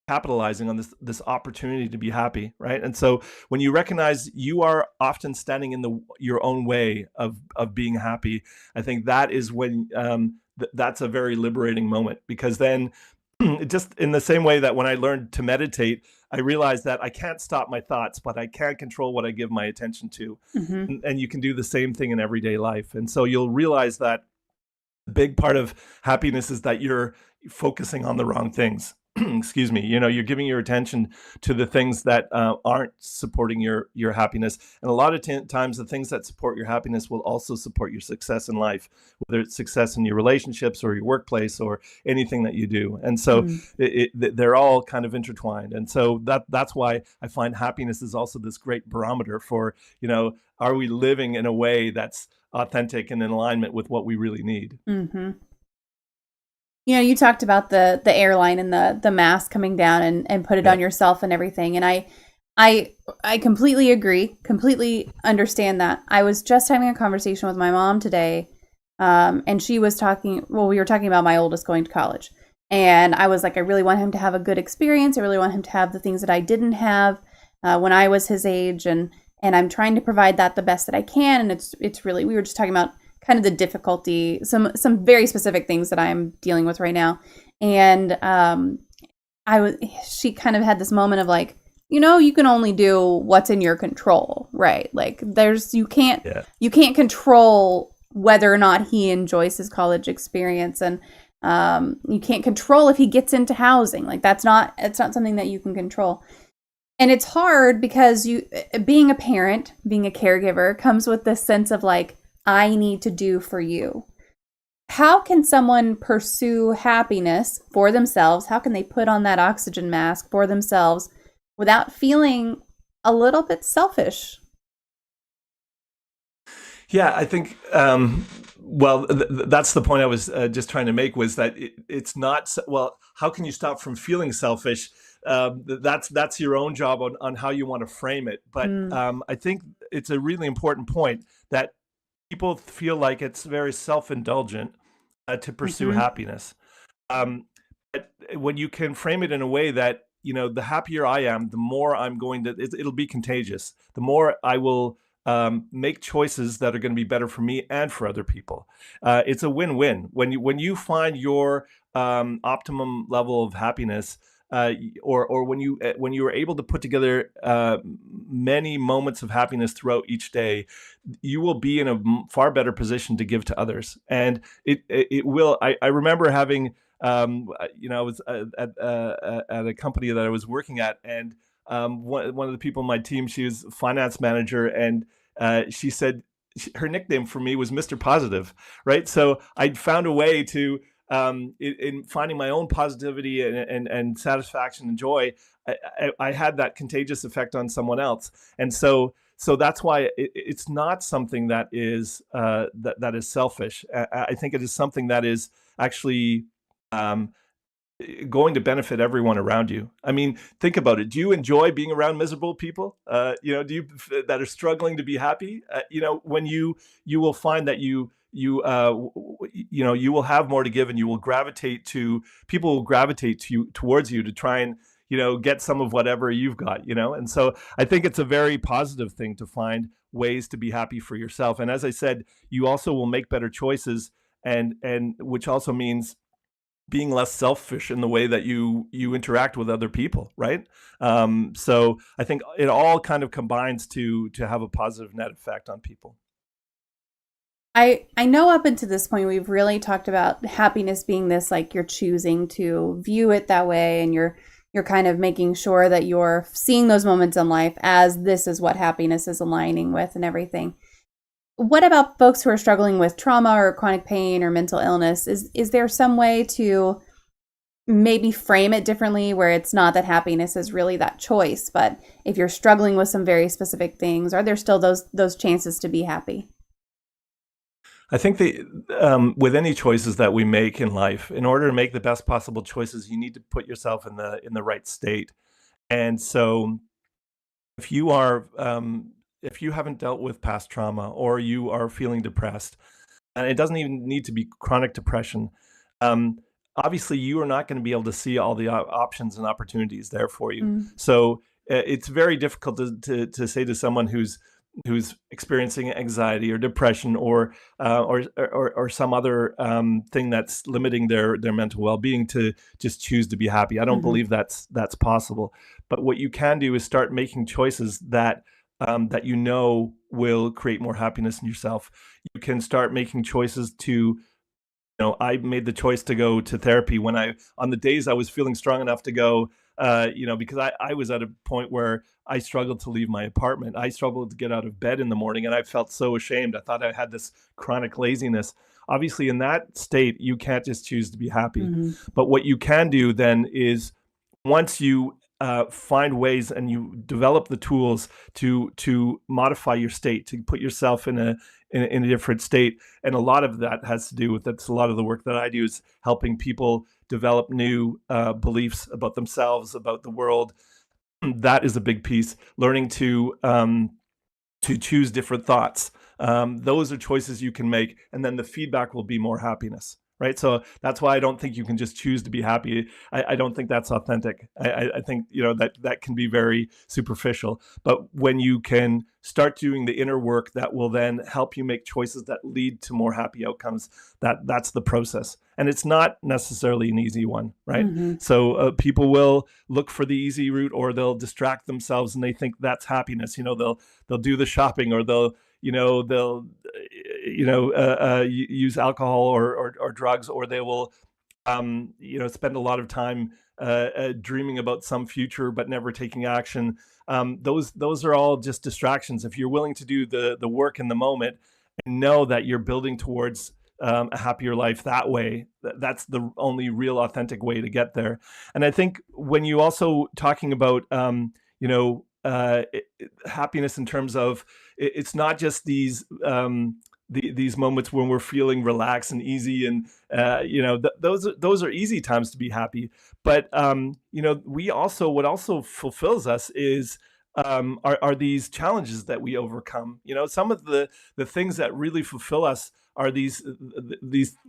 capitalizing on this opportunity to be happy, right? And so when you recognize you are often standing in your own way of being happy, I think that is when that's a very liberating moment, because then just in the same way that when I learned to meditate, I realized that I can't stop my thoughts, but I can control what I give my attention to. Hmm. And you can do the same thing in everyday life. And so you'll realize that a big part of happiness is that you're focusing on the wrong things. Excuse me. You're giving your attention to the things that aren't supporting your happiness, and a lot of times the things that support your happiness will also support your success in life, whether it's success in your relationships or your workplace or anything that you do. And so they're all kind of intertwined. And so that's why I find happiness is also this great barometer for, are we living in a way that's authentic and in alignment with what we really need. Hmm. You talked about the airline and the mask coming down and put it on yourself and everything. And I completely agree, completely understand that. I was just having a conversation with my mom today, and she was we were talking about my oldest going to college. And I was like, I really want him to have a good experience. I really want him to have the things that I didn't have when I was his age. And I'm trying to provide that the best that I can. And it's really, we were just talking about kind of the difficulty, some very specific things that I'm dealing with right now. And she kind of had this moment of like, you can only do what's in your control, right? Like you can't control whether or not he enjoys his college experience, and you can't control if he gets into housing. Like it's not something that you can control. And it's hard because being a parent, being a caregiver comes with this sense of like, I need to do for you. How can someone pursue happiness for themselves? How can they put on that oxygen mask for themselves without feeling a little bit selfish? Yeah, I think, that's the point I was just trying to make, was that it's not, well, how can you stop from feeling selfish? That's your own job on how you want to frame it. But I think it's a really important point that people feel like it's very self-indulgent to pursue happiness. But when you can frame it in a way that, the happier I am, the more I'm going to, it'll be contagious. The more I will make choices that are going to be better for me and for other people. It's a win-win. When you find your optimum level of happiness, or when you are able to put together many moments of happiness throughout each day, you will be in a far better position to give to others. And it will. I remember having, I was at a company that I was working at, and one of the people on my team, she was finance manager, and she said her nickname for me was Mr. Positive, right? So I'd found a way to, in finding my own positivity and satisfaction and joy, I had that contagious effect on someone else. And so that's why it's not something that is that is selfish. I think it is something that is actually going to benefit everyone around you. I mean, think about it. Do you enjoy being around miserable people? Do you that are struggling to be happy? When you will find that you will have more to give, and you will gravitate to people will gravitate towards you to try and get some of whatever you've got. And so I think it's a very positive thing to find ways to be happy for yourself. And as I said, you also will make better choices, and which also means being less selfish in the way that you interact with other people, right? So I think it all kind of combines to have a positive net effect on people. I know up until this point, we've really talked about happiness being this, like, you're choosing to view it that way, and you're kind of making sure that you're seeing those moments in life as this is what happiness is aligning with and everything. What about folks who are struggling with trauma or chronic pain or mental illness? Is there some way to maybe frame it differently, where it's not that happiness is really that choice, but if you're struggling with some very specific things, are there still those chances to be happy? I think with any choices that we make in life, in order to make the best possible choices, you need to put yourself in the right state. And so if you are if you haven't dealt with past trauma, or you are feeling depressed, and it doesn't even need to be chronic depression, um, obviously you are not going to be able to see all the options and opportunities there for you. Mm. So it's very difficult to say to someone who's who's experiencing anxiety or depression or some other thing that's limiting their mental well-being to just choose to be happy. I don't Hmm. believe that's possible. But what you can do is start making choices that you know will create more happiness in yourself. You can start making choices to, I made the choice to go to therapy when on the days I was feeling strong enough to go, because I was at a point where I struggled to leave my apartment. I struggled to get out of bed in the morning and I felt so ashamed. I thought I had this chronic laziness. Obviously, in that state, you can't just choose to be happy. Hmm. But what you can do then is once you find ways and you develop the tools to modify your state, to put yourself in a different state, and a lot of that has to do with that's a lot of the work that I do is helping people develop new beliefs about themselves, about the world. That is a big piece. Learning to choose different thoughts. Those are choices you can make, and then the feedback will be more happiness, right? So that's why I don't think you can just choose to be happy. I don't think that's authentic. I think that can be very superficial. But when you can start doing the inner work that will then help you make choices that lead to more happy outcomes, that's the process. And it's not necessarily an easy one, right? Hmm. So people will look for the easy route, or they'll distract themselves and they think that's happiness. They'll do the shopping, or they'll use alcohol or drugs, or they will spend a lot of time dreaming about some future but never taking action. Those are all just distractions. If you're willing to do the work in the moment and know that you're building towards a happier life that way, that's the only real authentic way to get there. And I think when you also talking about happiness in terms of it's not just these moments when we're feeling relaxed and easy, and those are easy times to be happy. But we also what also fulfills us is are these challenges that we overcome. Some of the things that really fulfill us are these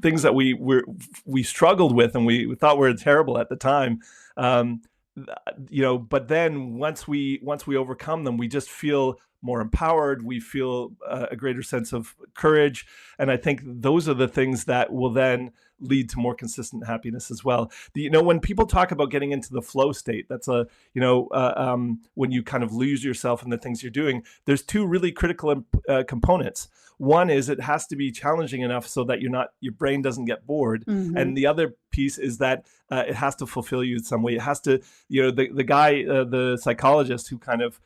things that we struggled with and we thought were terrible at the time. Um, but then once we overcome them, we just feel more empowered. We feel a greater sense of courage, and I think those are the things that will then lead to more consistent happiness as well. When people talk about getting into the flow state, that's when you kind of lose yourself in the things you're doing. There's two really critical components. One is it has to be challenging enough so that your brain doesn't get bored, Hmm. and the other piece is that it has to fulfill you in some way. It has to, the guy, the psychologist who kind of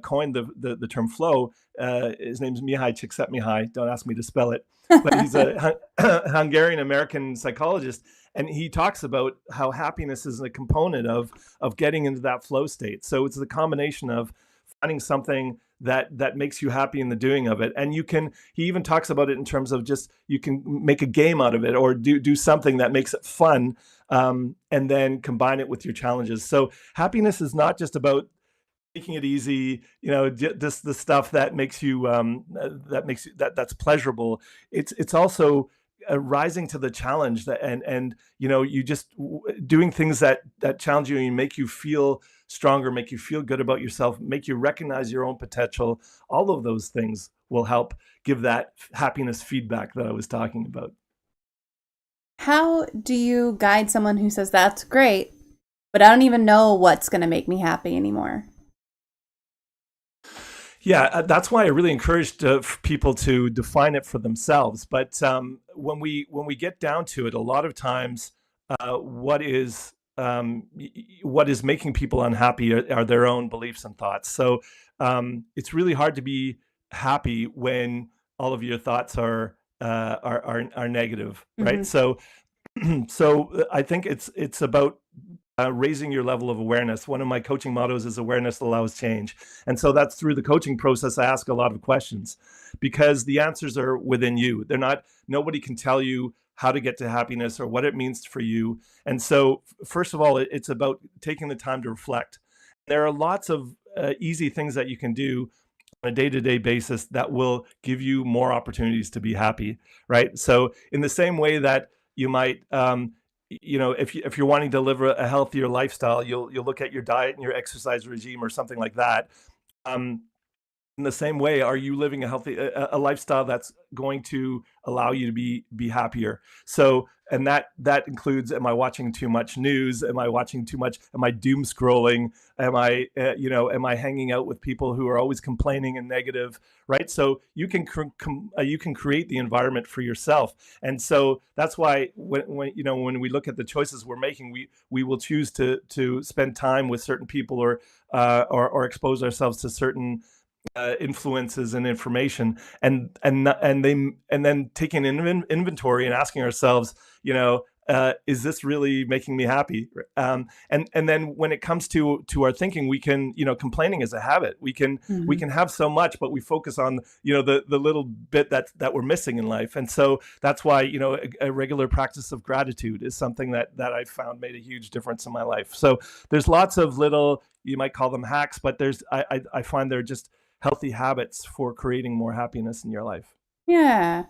coined the term flow. His name's Mihai Csikszentmihalyi. Don't ask me to spell it, but he's a Hungarian American psychologist, and he talks about how happiness is a component of getting into that flow state. So it's the combination of finding something that makes you happy in the doing of it, and he even talks about it in terms of just you can make a game out of it or do something that makes it fun, and then combine it with your challenges. So happiness is not just about making it easy, just the stuff that makes you that's pleasurable. It's also rising to the challenge, and you just doing things that challenge you and make you feel stronger, make you feel good about yourself, make you recognize your own potential. All of those things will help give that happiness feedback that I was talking about. How do you guide someone who says, that's great, but I don't even know what's going to make me happy anymore? Yeah, that's why I really encouraged people to define it for themselves. But when we get down to it, a lot of times, what is making people unhappy are their own beliefs and thoughts. So it's really hard to be happy when all of your thoughts are negative, right? Hmm. So I think it's about raising your level of awareness. One of my coaching mottos is awareness allows change. And so that's through the coaching process. I ask a lot of questions because the answers are within you. Nobody can tell you how to get to happiness or what it means for you. And so, first of all, it's about taking the time to reflect. There are lots of easy things that you can do on a day-to-day basis that will give you more opportunities to be happy, right? So in the same way that you might if you're wanting to live a healthier lifestyle, you'll look at your diet and your exercise regime or something like that. um, in the same way, are you living a healthy a lifestyle that's going to allow you to be happier? So, and that includes, am I watching too much news? Am I watching too much? Am I doom scrolling? Am I am I hanging out with people who are always complaining and negative? Right. So you can create the environment for yourself. And so that's why when we look at the choices we're making, we will choose to spend time with certain people, or expose ourselves to certain influences and information, and then taking an inventory and asking ourselves, is this really making me happy? And then when it comes to our thinking, we can, complaining is a habit. We can have so much, but we focus on the little bit that we're missing in life. And so that's why a regular practice of gratitude is something that I found made a huge difference in my life. So there's lots of little, you might call them hacks, but I find they're just healthy habits for creating more happiness in your life. Yeah.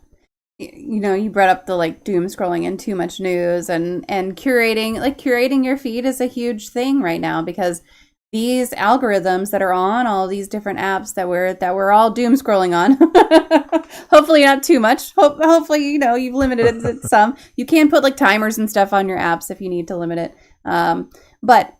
You brought up the doom scrolling and too much news, and curating your feed is a huge thing right now, because these algorithms that are on all these different apps that we're all doom scrolling on. Hopefully not too much. Hopefully, you've limited it some. You can put timers and stuff on your apps if you need to limit it. But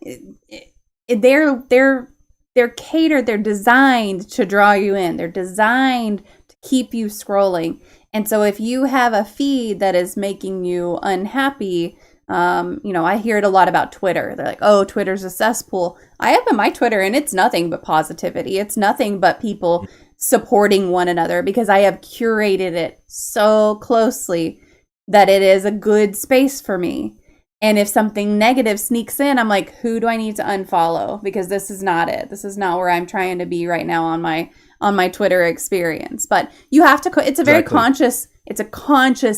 they're catered, they're designed to draw you in. They're designed to keep you scrolling. And so if you have a feed that is making you unhappy, I hear it a lot about Twitter. They're like, oh, Twitter's a cesspool. I open my Twitter and it's nothing but positivity. It's nothing but people supporting one another, because I have curated it so closely that it is a good space for me. And if something negative sneaks in, I'm like, who do I need to unfollow? Because this is not it. This is not where I'm trying to be right now on my Twitter experience. But you have to, it's a very conscious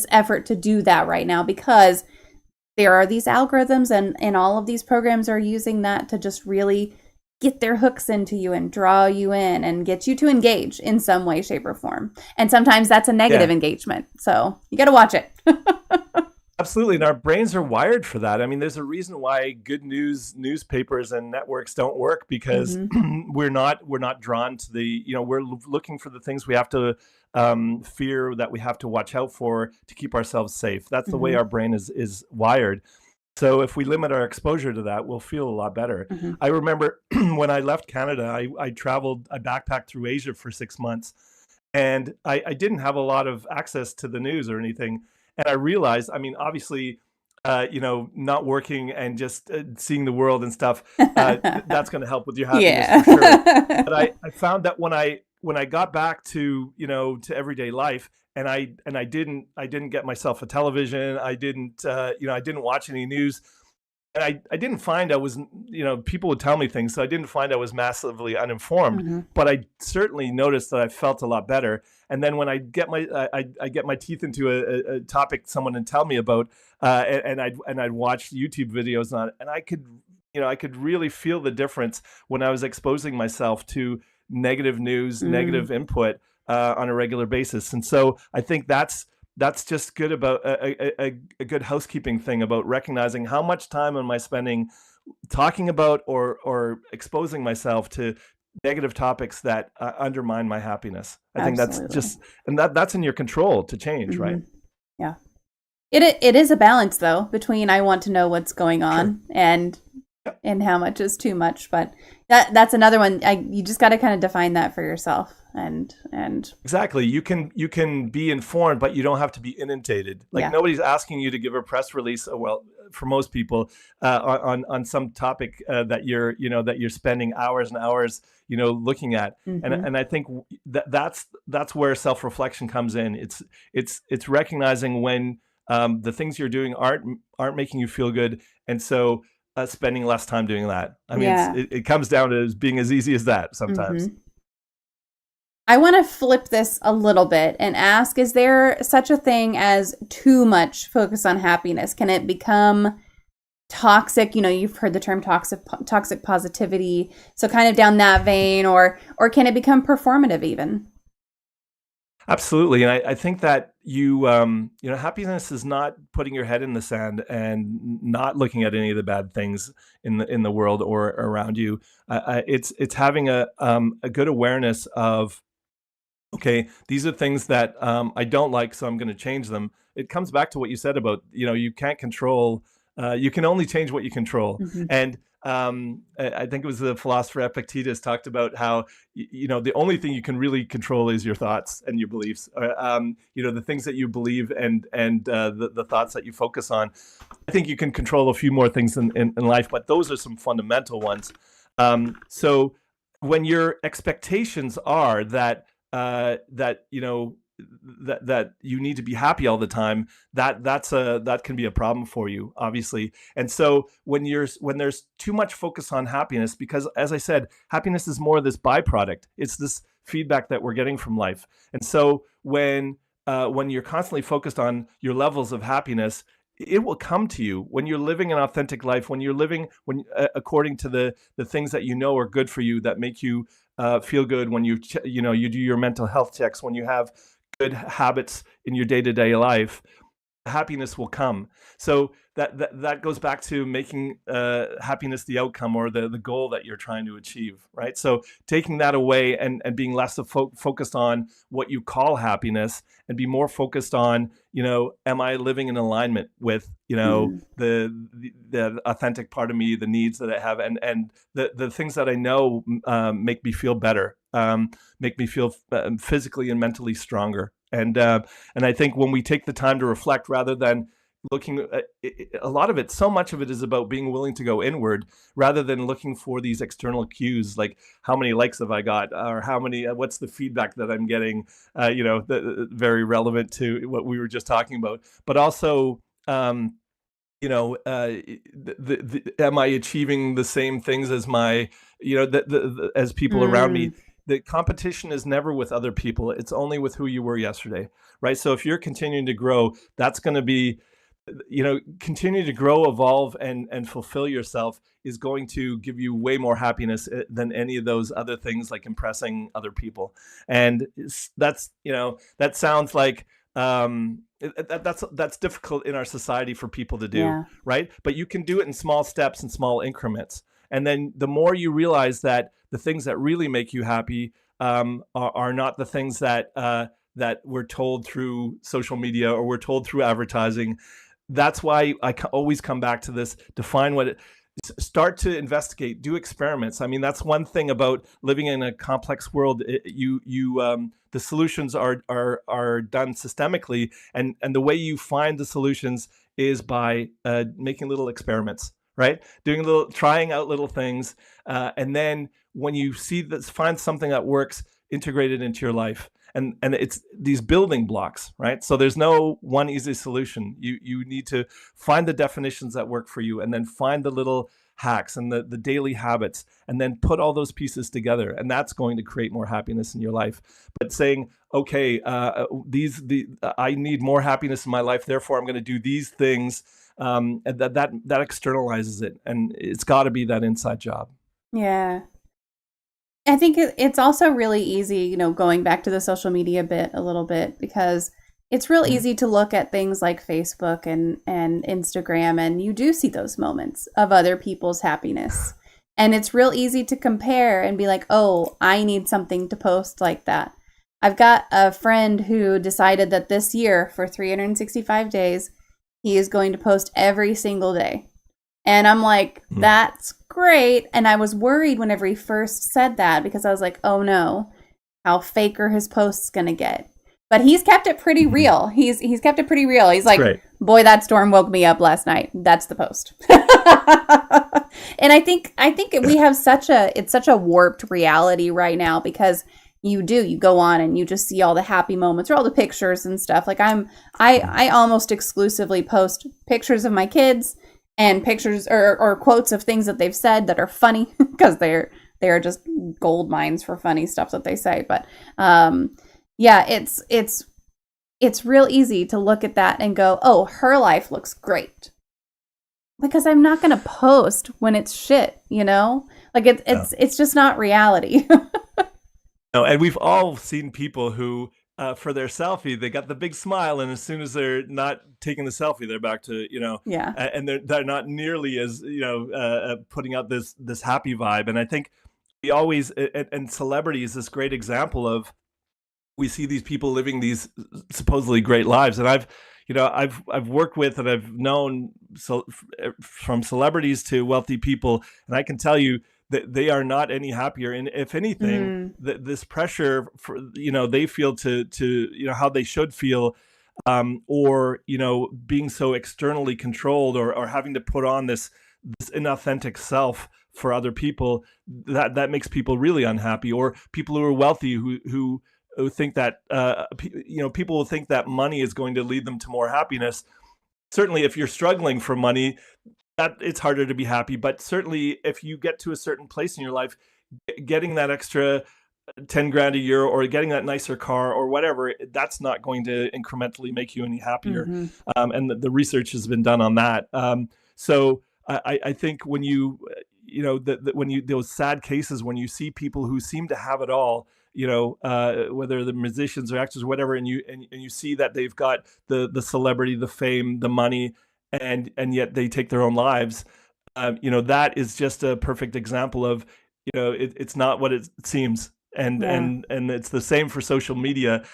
effort to do that right now, because there are these algorithms and all of these programs are using that to just really get their hooks into you and draw you in and get you to engage in some way, shape, or form. And sometimes that's a negative engagement. So you got to watch it. Absolutely. And our brains are wired for that. I mean, there's a reason why good newspapers and networks don't work, because we're not drawn to we're looking for the things we have to fear, that we have to watch out for to keep ourselves safe. That's the way our brain is wired. So if we limit our exposure to that, we'll feel a lot better. I remember when I left Canada, I backpacked through Asia for 6 months, and I didn't have a lot of access to the news or anything. And I realized, I mean, obviously, not working and just seeing the world and stuff, that's going to help with your happiness for sure. But I found that when I got back to everyday life, and I didn't get myself a television, I didn't watch any news. And I didn't find I was, people would tell me things, so I didn't find I was massively uninformed, but I certainly noticed that I felt a lot better. And then when I get my teeth into a topic someone would tell me about, and I'd watch YouTube videos on it, and I could really feel the difference when I was exposing myself to negative news, negative input on a regular basis. And so I think that's just good about a good housekeeping thing about recognizing how much time am I spending talking about or exposing myself to negative topics that undermine my happiness. I think that's just, and that's in your control to change, right? Yeah. It is a balance though, between I want to know what's going on and how much is too much. But that's another one. You just got to kind of define that for yourself. And exactly, you can be informed, but you don't have to be inundated. Nobody's asking you to give a press release. Well, for most people, on some topic that you're spending hours and hours, looking at. And I think that's where self-reflection comes in. It's recognizing when the things you're doing aren't making you feel good, and so spending less time doing that. I mean, it comes down to being as easy as that sometimes. I want to flip this a little bit and ask, is there such a thing as too much focus on happiness? Can it become toxic? You've heard the term toxic positivity. So kind of down that vein, or can it become performative even? Absolutely, and I think that happiness is not putting your head in the sand and not looking at any of the bad things in the world or around you. It's having a good awareness of, okay, these are things that I don't like, so I'm going to change them. It comes back to what you said about, you can't control, you can only change what you control. Hmm. And I think it was the philosopher Epictetus talked about how, the only thing you can really control is your thoughts and your beliefs, the things that you believe and the thoughts that you focus on. I think you can control a few more things in life, but those are some fundamental ones. So when your expectations are that that you need to be happy all the time, that can be a problem for you, obviously. And so when there's too much focus on happiness, because as I said, happiness is more of this byproduct. It's this feedback that we're getting from life. And so when you're constantly focused on your levels of happiness, it will come to you when you're living an authentic life, when you're living according to the things that are good for you, that make you feel good, when you do your mental health checks, when you have good habits in your day-to-day life, happiness will come. So that goes back to making happiness the outcome or the goal that you're trying to achieve, right? So taking that away and being less focused on what you call happiness and be more focused on, am I living in alignment with, Mm. the authentic part of me, the needs that I have, and the things that I know make me feel better, make me feel physically and mentally stronger. And I think when we take the time to reflect rather than looking at a lot of it, so much of it is about being willing to go inward rather than looking for these external cues, like how many likes have I got, or what's the feedback that I'm getting, very relevant to what we were just talking about. But also, am I achieving the same things as my, as people around me? Mm. The competition is never with other people. It's only with who you were yesterday, right? So if you're continuing to grow, that's going to be, continue to grow, evolve, and fulfill yourself is going to give you way more happiness than any of those other things, like impressing other people. And that sounds like, that's difficult in our society for people to do, Yeah. right? But you can do it in small steps and small increments. And then the more you realize that the things that really make you happy are not the things that we're told through social media or we're told through advertising. That's why I always come back to this: define what it. Start to investigate, do experiments. I mean, that's one thing about living in a complex world. The solutions are done systemically, and the way you find the solutions is by making little experiments, right? Trying out little things, and then when you find something that works, integrate it into your life. And it's these building blocks, right? So there's no one easy solution. You need to find the definitions that work for you, and then find the little hacks and the daily habits, and then put all those pieces together, and that's going to create more happiness in your life. But saying, okay, I need more happiness in my life, therefore I'm going to do these things, and that externalizes it, and it's got to be that inside job. Yeah. I think it's also really easy, going back to the social media bit a little bit, because it's real Mhm. easy to look at things like Facebook and Instagram, and you do see those moments of other people's happiness. And it's real easy to compare and be like, oh, I need something to post like that. I've got a friend who decided that this year, for 365 days, he is going to post every single day. And I'm like, Mhm. that's great. And I was worried whenever he first said that, because I was like, oh no, how fake are his posts going to get? But he's kept it pretty Mhm. real. He's kept it pretty real. He's It's like, great. boy, that storm woke me up last night. That's the post. And I think we have it's such a warped reality right now, because you go on and you just see all the happy moments or all the pictures and stuff. Like I almost exclusively post pictures of my kids and pictures or quotes of things that they've said that are funny, because they're just gold mines for funny stuff that they say. But yeah, it's real easy to look at that and go, oh, her life looks great, because I'm not going to post when it's shit, like Yeah. it's just not reality. No, and we've all seen people who for their selfie, they got the big smile, and as soon as they're not taking the selfie, they're back to, Yeah. and they're not nearly as, putting out this happy vibe. And I think we always, and celebrity is this great example of, we see these people living these supposedly great lives. And I've worked with, and I've known, so from celebrities to wealthy people, and I can tell you that they are not any happier. And if anything, this pressure for, they feel to how they should feel, or being so externally controlled, or having to put on this inauthentic self for other people, that makes people really unhappy. Or people who are wealthy, who think that people will think that money is going to lead them to more happiness. Certainly, if you're struggling for money, that it's harder to be happy. But certainly, if you get to a certain place in your life, getting that extra 10 grand a year, or getting that nicer car or whatever, that's not going to incrementally make you any happier. And the research has been done on that. So I think when when those sad cases, when you see people who seem to have it all, whether they're musicians or actors or whatever, and you see that they've got the celebrity, the fame, the money, and yet they take their own lives, that is just a perfect example of, it's not what it seems. And it's the same for social media.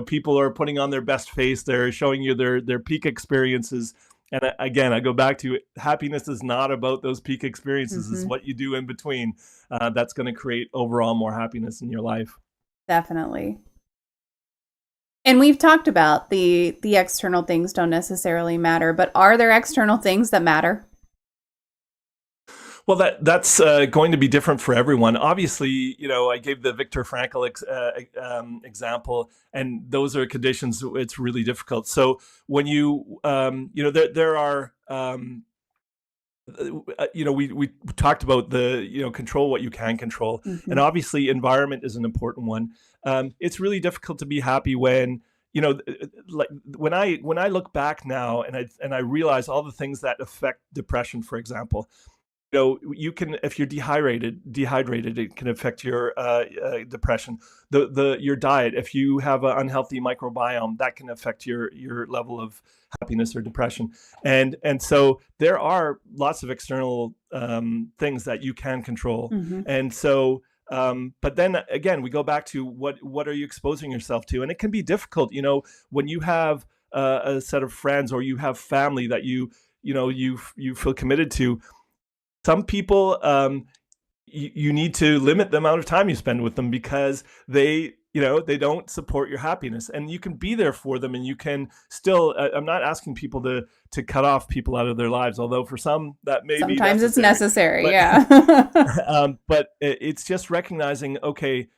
People are putting on their best face. They're showing you their peak experiences. And again, I go back to, happiness is not about those peak experiences. It's what you do in between that's going to create overall more happiness in your life. Definitely. And we've talked about the external things don't necessarily matter, but are there external things that matter? Well, that's going to be different for everyone. Obviously, I gave the Viktor Frankl example, and those are conditions it's really difficult. So when there are, we talked about the, control what you can control. And obviously environment is an important one. It's really difficult to be happy when, like when I look back now, and I realize all the things that affect depression, for example. You can, if you're dehydrated, it can affect your depression. Your diet, if you have an unhealthy microbiome, that can affect your level of happiness or depression. And so there are lots of external things that you can control. And so, but then again, we go back to what are you exposing yourself to? And it can be difficult, when you have a set of friends, or you have family that you feel committed to. Some people, you need to limit the amount of time you spend with them, because they don't support your happiness, and you can be there for them, and you can still, I'm not asking people to cut off people out of their lives, although for some that may be sometimes it's necessary. But, yeah. But it's just recognizing, okay,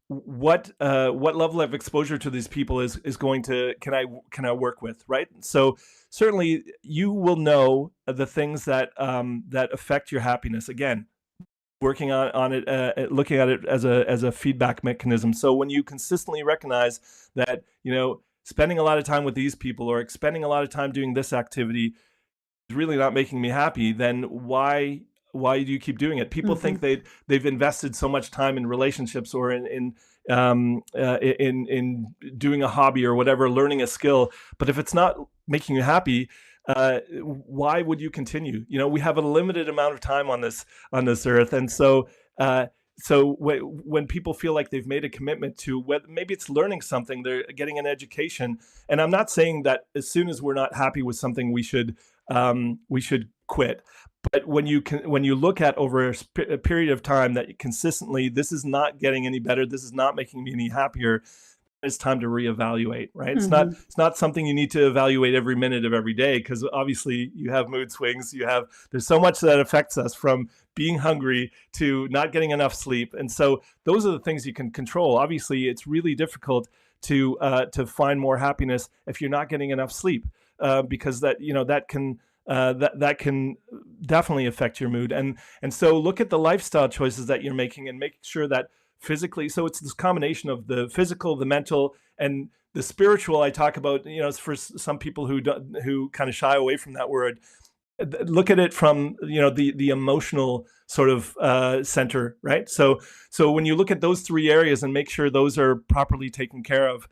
what level of exposure to these people is going to, can I work with, right? So certainly you will know the things that affect your happiness. Again, working on it, looking at it as a feedback mechanism. So when you consistently recognize that, spending a lot of time with these people, or spending a lot of time doing this activity, is really not making me happy, then why do you keep doing it? People think they've invested so much time in relationships, or in doing a hobby or whatever, learning a skill. But if it's not making you happy, why would you continue? We have a limited amount of time on this earth, and so when people feel like they've made a commitment to, whether maybe it's learning something, they're getting an education. And I'm not saying that as soon as we're not happy with something, we should quit. But when you look at over a period of time that consistently, this is not getting any better, this is not making me any happier, it's time to reevaluate, right? It's not something you need to evaluate every minute of every day, because obviously you have mood swings, there's so much that affects us, from being hungry to not getting enough sleep. And so those are the things you can control. Obviously, it's really difficult to find more happiness if you're not getting enough sleep, because that can definitely affect your mood. And so look at the lifestyle choices that you're making, and make sure that physically, so it's this combination of the physical, the mental, and the spiritual. I talk about, for some people who kind of shy away from that word, look at it from, the emotional sort of center, right? So when you look at those three areas and make sure those are properly taken care of,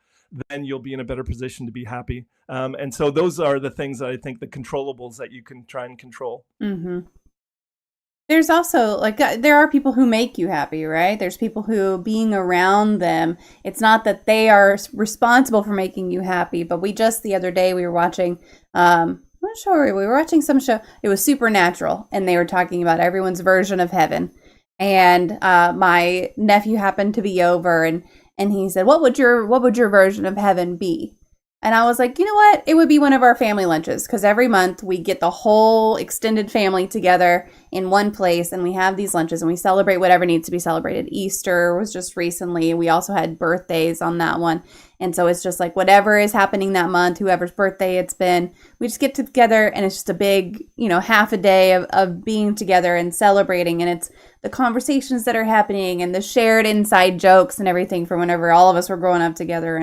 then you'll be in a better position to be happy. And so those are the things that I think, the controllables that you can try and control. Mm-hmm. There's also there are people who make you happy, right? There's people who, being around them, it's not that they are responsible for making you happy, but the other day we were watching, what show were we were watching? Some show. It was Supernatural, and they were talking about everyone's version of heaven. And my nephew happened to be over, and he said, what would your version of heaven be? And I was like, you know what? It would be one of our family lunches, because every month we get the whole extended family together in one place, and we have these lunches and we celebrate whatever needs to be celebrated. Easter was just recently. We also had birthdays on that one. And so it's just like whatever is happening that month, whoever's birthday it's been, we just get together, and it's just a big, half a day of being together and celebrating. And it's the conversations that are happening and the shared inside jokes and everything from whenever all of us were growing up together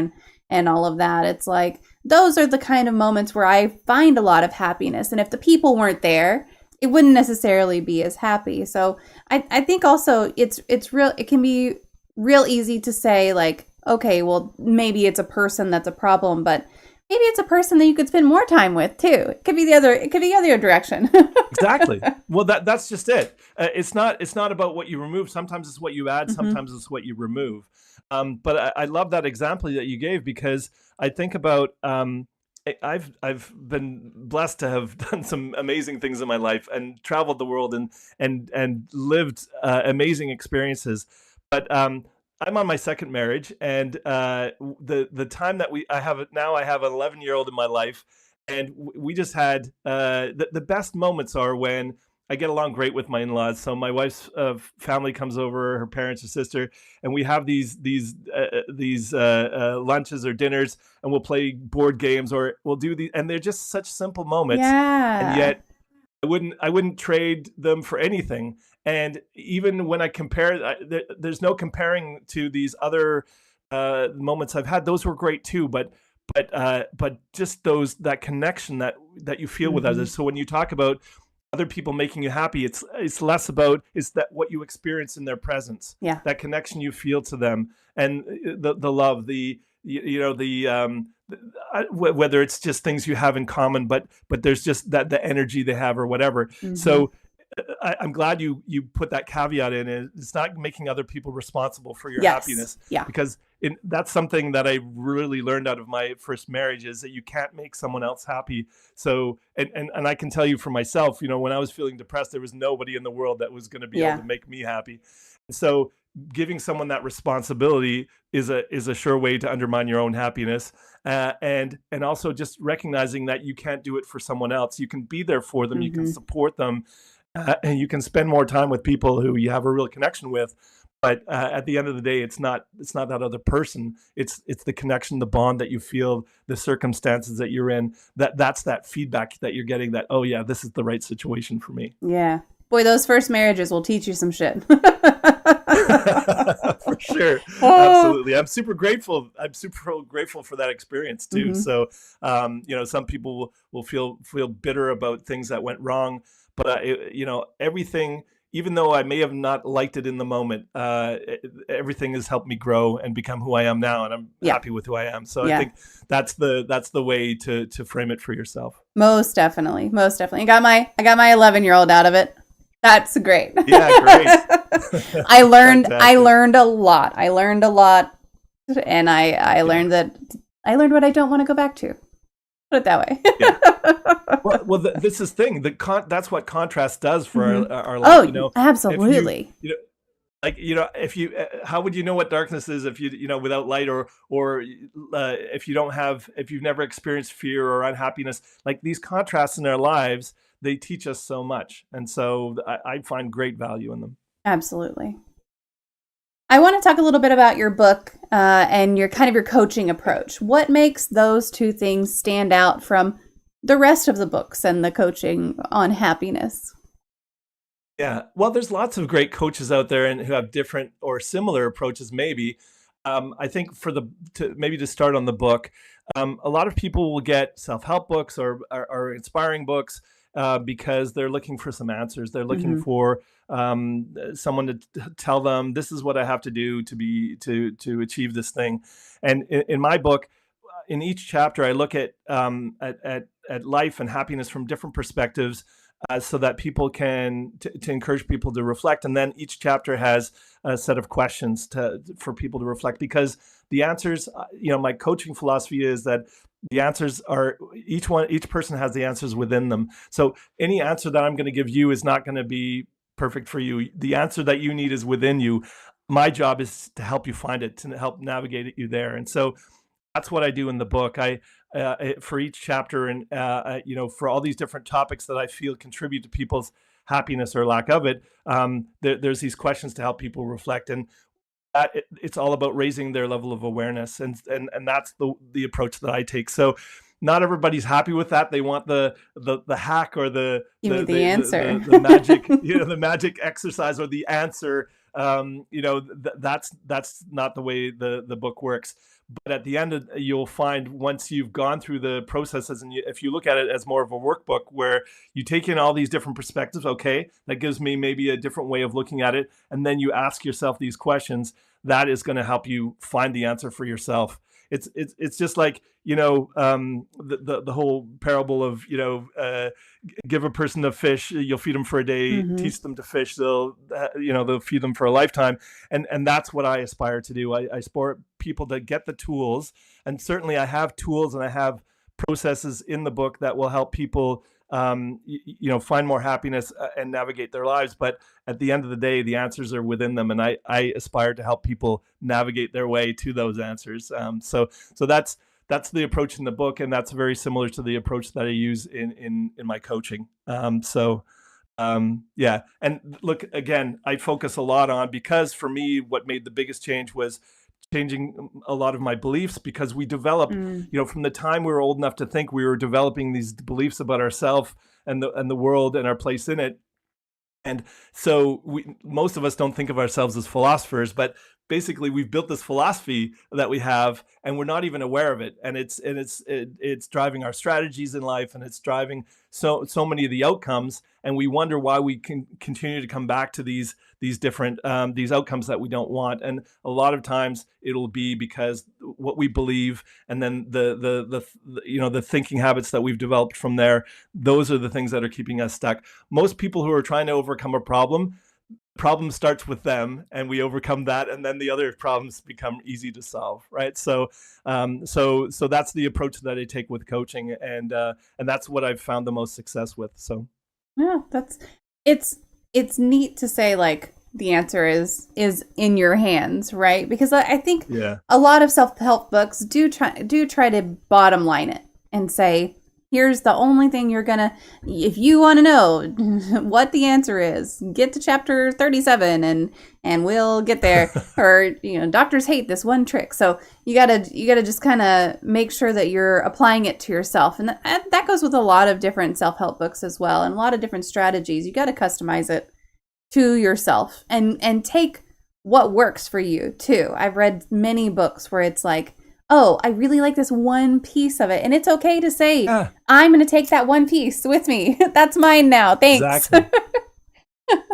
and all of that. It's like, those are the kind of moments where I find a lot of happiness. And if the people weren't there, it wouldn't necessarily be as happy. So I think also it can be real easy to say, like, okay, well, maybe it's a person that's a problem, but maybe it's a person that you could spend more time with too. It could be the other direction. Exactly. Well, that's just it. It's not about what you remove. Sometimes it's what you add. Sometimes it's what you remove. But I love that example that you gave, because I think about, I've been blessed to have done some amazing things in my life and traveled the world and lived amazing experiences. But I'm on my second marriage, and the time that I have an 11-year-old in my life, and we just had the best moments are when I get along great with my in-laws. So my wife's family comes over, her parents, her sister, and we have these lunches or dinners, and we'll play board games, or we'll do these, and they're just such simple moments. Yeah. And yet I wouldn't trade them for anything. And even when I compare, there's no comparing to these other moments I've had. Those were great too, but just that connection that you feel with others. So when you talk about other people making you happy, it's less about that what you experience in their presence. Yeah. That connection you feel to them, and the love, whether it's just things you have in common, but there's just the energy they have or whatever. So I'm glad you put that caveat in. It's not making other people responsible for your happiness. Yeah. Because that's something that I really learned out of my first marriage, is that you can't make someone else happy. So, and I can tell you for myself, when I was feeling depressed, there was nobody in the world that was going to be able to make me happy. So giving someone that responsibility is a sure way to undermine your own happiness. And also just recognizing that you can't do it for someone else. You can be there for them. You can support them. And you can spend more time with people who you have a real connection with, but at the end of the day, it's not that other person. It's the connection, the bond that you feel, the circumstances that you're in. That's that feedback that you're getting. That, oh yeah, this is the right situation for me. Yeah, boy, those first marriages will teach you some shit. For sure, absolutely. I'm super grateful for that experience too. So, some people will feel bitter about things that went wrong. But, everything, even though I may have not liked it in the moment, everything has helped me grow and become who I am now. And I'm happy with who I am. So I think that's the way to frame it for yourself. Most definitely. I got my 11-year-old out of it. That's great. Yeah, great. I learned a lot. And I learned what I don't want to go back to. Put it that way. Yeah. Well, this is thing. That's what contrast does for our life. Oh, absolutely. If you, how would you know what darkness is if without light, or if you've never experienced fear or unhappiness? Like, these contrasts in our lives, they teach us so much, and so I find great value in them. Absolutely. I want to talk a little bit about your book and your coaching approach. What makes those two things stand out from the rest of the books and the coaching on happiness? Yeah, well, there's lots of great coaches out there and who have different or similar approaches. Maybe I think to start on the book, a lot of people will get self-help books or inspiring books, because they're looking for some answers. They're looking Mm-hmm. for someone to tell them, this is what I have to do to achieve this thing. And in my book, in each chapter, I look at life and happiness from different perspectives, so that people can to encourage people to reflect. And then each chapter has a set of questions for people to reflect, because the answers, my coaching philosophy is that the answers are each person has the answers within them. So any answer that I'm going to give you is not going to be perfect for you. The answer that you need is within you. My job is to help you find it, to help navigate you there. And so that's what I do in the book. I for each chapter, and for all these different topics that I feel contribute to people's happiness or lack of it, there's these questions to help people reflect. And it's all about raising their level of awareness, and that's the approach that I take. So not everybody's happy with that. They want the hack, or the answer. the magic, the magic exercise or the answer. That's not the way the book works. But at the end, you'll find, once you've gone through the processes, and if you look at it as more of a workbook where you take in all these different perspectives, okay, that gives me maybe a different way of looking at it, and then you ask yourself these questions, that is going to help you find the answer for yourself. It's just like, the whole parable of, give a person a fish, you'll feed them for a day, Mm-hmm. teach them to fish, they'll feed them for a lifetime. And that's what I aspire to do. I aspire people to get the tools, and certainly I have tools and I have processes in the book that will help people find more happiness and navigate their lives. But at the end of the day, the answers are within them, and I aspire to help people navigate their way to those answers. So that's the approach in the book, and that's very similar to the approach that I use in my coaching. Yeah. And look, again, I focus a lot on, because for me, what made the biggest change was changing a lot of my beliefs, because we develop, from the time we were old enough to think, we were developing these beliefs about ourselves and the world and our place in it. And so most of us don't think of ourselves as philosophers, but basically we've built this philosophy that we have, and we're not even aware of it. And it's driving our strategies in life, and it's driving so many of the outcomes. And we wonder why we can continue to come back to these different these outcomes that we don't want. And a lot of times it'll be because what we believe, and then the thinking habits that we've developed from there, those are the things that are keeping us stuck. Most people who are trying to overcome a problem starts with them, and we overcome that, and then the other problems become easy to solve, right? So that's the approach that I take with coaching, and that's what I've found the most success with. So Yeah, it's neat to say, like, the answer is in your hands, right? Because I think a lot of self-help books do try to bottom line it and say, here's the only thing you're gonna, if you want to know what the answer is, get to chapter 37 and we'll get there. Or, doctors hate this one trick. So you gotta just kind of make sure that you're applying it to yourself. And that goes with a lot of different self-help books as well, and a lot of different strategies. You got to customize it to yourself and take what works for you too. I've read many books where it's like, oh, I really like this one piece of it. And it's okay to say, I'm going to take that one piece with me. That's mine now. Thanks.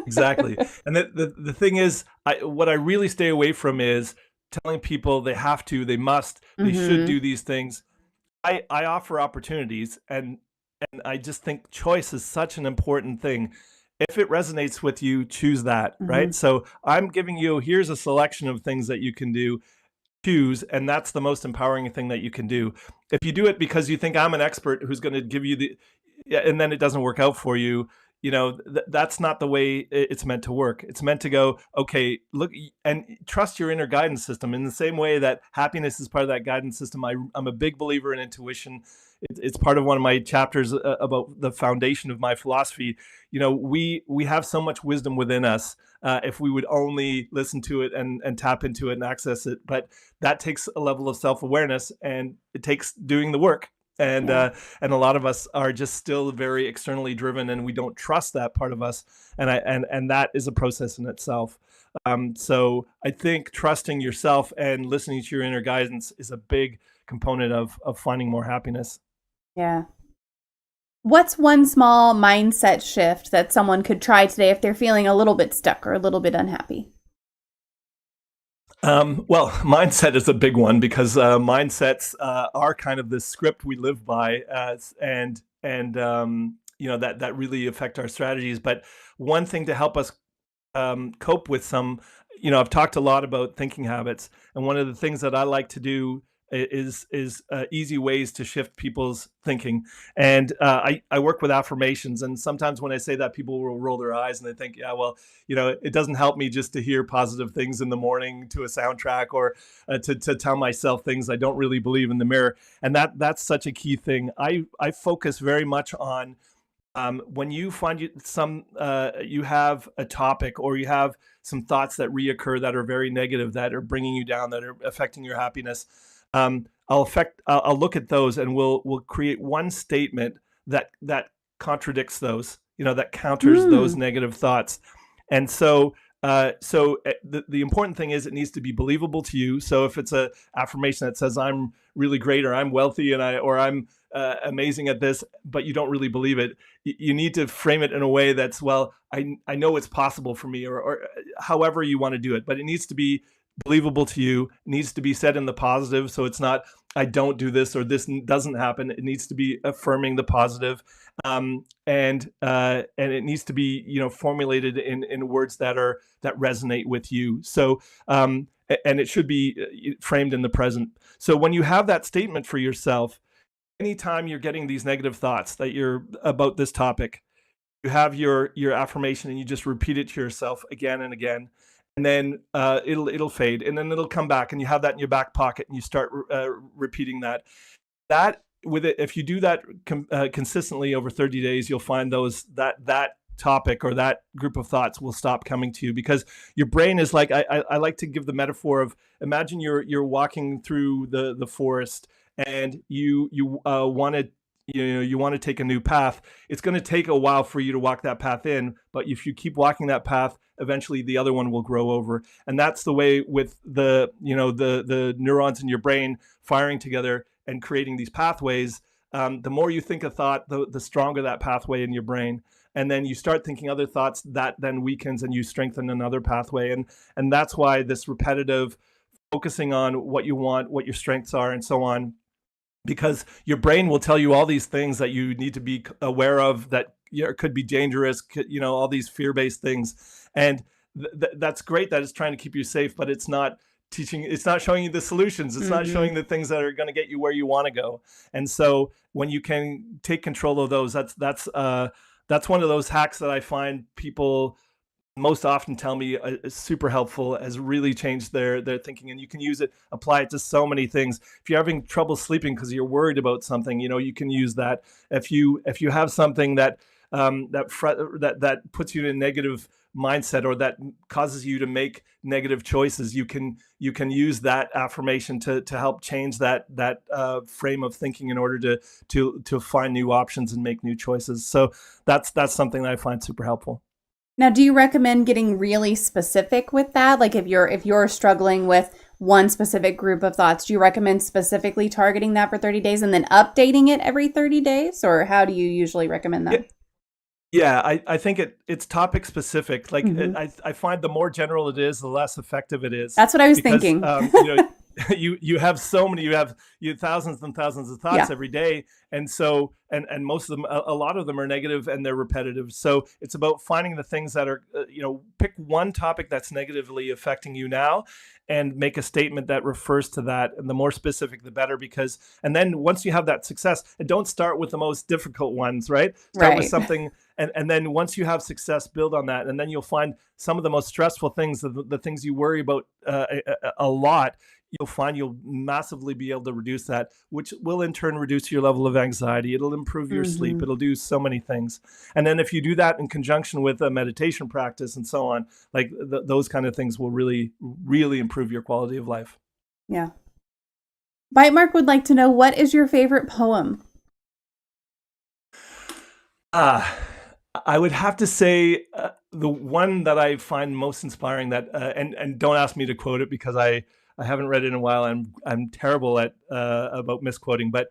Exactly. And the thing is, what I really stay away from is telling people they have to, they must, they should do these things. I offer opportunities, and I just think choice is such an important thing. If it resonates with you, choose that, right? So I'm giving you, here's a selection of things that you can do. Choose, and that's the most empowering thing that you can do. If you do it because you think I'm an expert who's going to give you and then it doesn't work out for you, that's not the way it's meant to work. It's meant to go, okay, look, and trust your inner guidance system in the same way that happiness is part of that guidance system. I'm a big believer in intuition. It's part of one of my chapters about the foundation of my philosophy. We have so much wisdom within us, if we would only listen to it and tap into it and access it. But that takes a level of self-awareness, and it takes doing the work. And a lot of us are just still very externally driven, and we don't trust that part of us. And that is a process in itself. So I think trusting yourself and listening to your inner guidance is a big component of finding more happiness. Yeah. What's one small mindset shift that someone could try today if they're feeling a little bit stuck or a little bit unhappy? Well, mindset is a big one because mindsets are kind of the script we live by, and that really affect our strategies. But one thing to help us cope with some, I've talked a lot about thinking habits, and one of the things that I like to do is easy ways to shift people's thinking. And I work with affirmations, and sometimes when I say that, people will roll their eyes and they think, yeah, well, it doesn't help me just to hear positive things in the morning to a soundtrack, or to tell myself things I don't really believe in the mirror. And that's such a key thing. I focus very much on when you find you have a topic, or you have some thoughts that reoccur that are very negative, that are bringing you down, that are affecting your happiness. I'll look at those, and we'll create one statement that contradicts those, that counters those Mm. negative thoughts. And so the important thing is it needs to be believable to you. So if it's a affirmation that says I'm really great, or I'm wealthy, or I'm amazing at this, but you don't really believe it, you need to frame it in a way that's, well, I know it's possible for me, or however you want to do it, but it needs to be believable to you. It needs to be said in the positive. So it's not, I don't do this, or this doesn't happen. It needs to be affirming the positive. And it needs to be, formulated in words that resonate with you. So and it should be framed in the present. So when you have that statement for yourself, anytime you're getting these negative thoughts that you're about this topic, you have your affirmation, and you just repeat it to yourself again and again. And then it'll fade, and then it'll come back, and you have that in your back pocket, and you start repeating that with it. If you do that consistently over 30 days, you'll find that topic or that group of thoughts will stop coming to you, because your brain is like, I like to give the metaphor of, imagine you're walking through the forest, and you want to, you want to take a new path. It's going to take a while for you to walk that path in, but if you keep walking that path, eventually the other one will grow over. And that's the way with the neurons in your brain firing together and creating these pathways. The more you think a thought, the stronger that pathway in your brain. And then you start thinking other thoughts, that then weakens, and you strengthen another pathway. And that's why this repetitive focusing on what you want, what your strengths are, and so on, because your brain will tell you all these things that you need to be aware of, that could be dangerous, all these fear-based things. And that's great that it's trying to keep you safe, but it's not showing you the solutions. It's not showing the things that are going to get you where you want to go. And so when you can take control of those, that's one of those hacks that I find people most often tell me is super helpful, has really changed their thinking. And you can use it, apply it to so many things. If you're having trouble sleeping because you're worried about something, you can use that. If you have something that that puts you in a negative mindset, or that causes you to make negative choices, you can use that affirmation to help change that frame of thinking, in order to find new options and make new choices. So that's something that I find super helpful. Now, do you recommend getting really specific with that? Like if you're struggling with one specific group of thoughts, do you recommend specifically targeting that for 30 days and then updating it every 30 days? Or how do you usually recommend that? Yeah, I think it's topic specific. Like Mhm. I find the more general it is, the less effective it is. That's what I was Because thinking. you have so many, you have thousands and thousands of thoughts Yeah. every day, and so and most of them, a lot of them are negative, and they're repetitive. So it's about finding the things that are pick one topic that's negatively affecting you now, and make a statement that refers to that. And the more specific, the better. Because, and then once you have that success, and don't start with the most difficult ones, right? Start with Right. something, and then once you have success, build on that. And then you'll find some of the most stressful things, the things you worry about a lot, you'll find you'll massively be able to reduce that, which will in turn reduce your level of anxiety. It'll improve your sleep. Mhm. It'll do so many things. And then if you do that in conjunction with a meditation practice and so on, like those kind of things will really, really improve your quality of life. Yeah. Bite Mark would like to know, what is your favorite poem? Ah, I would have to say the one that I find most inspiring, that and don't ask me to quote it, because I haven't read it in a while. I'm terrible at about misquoting, but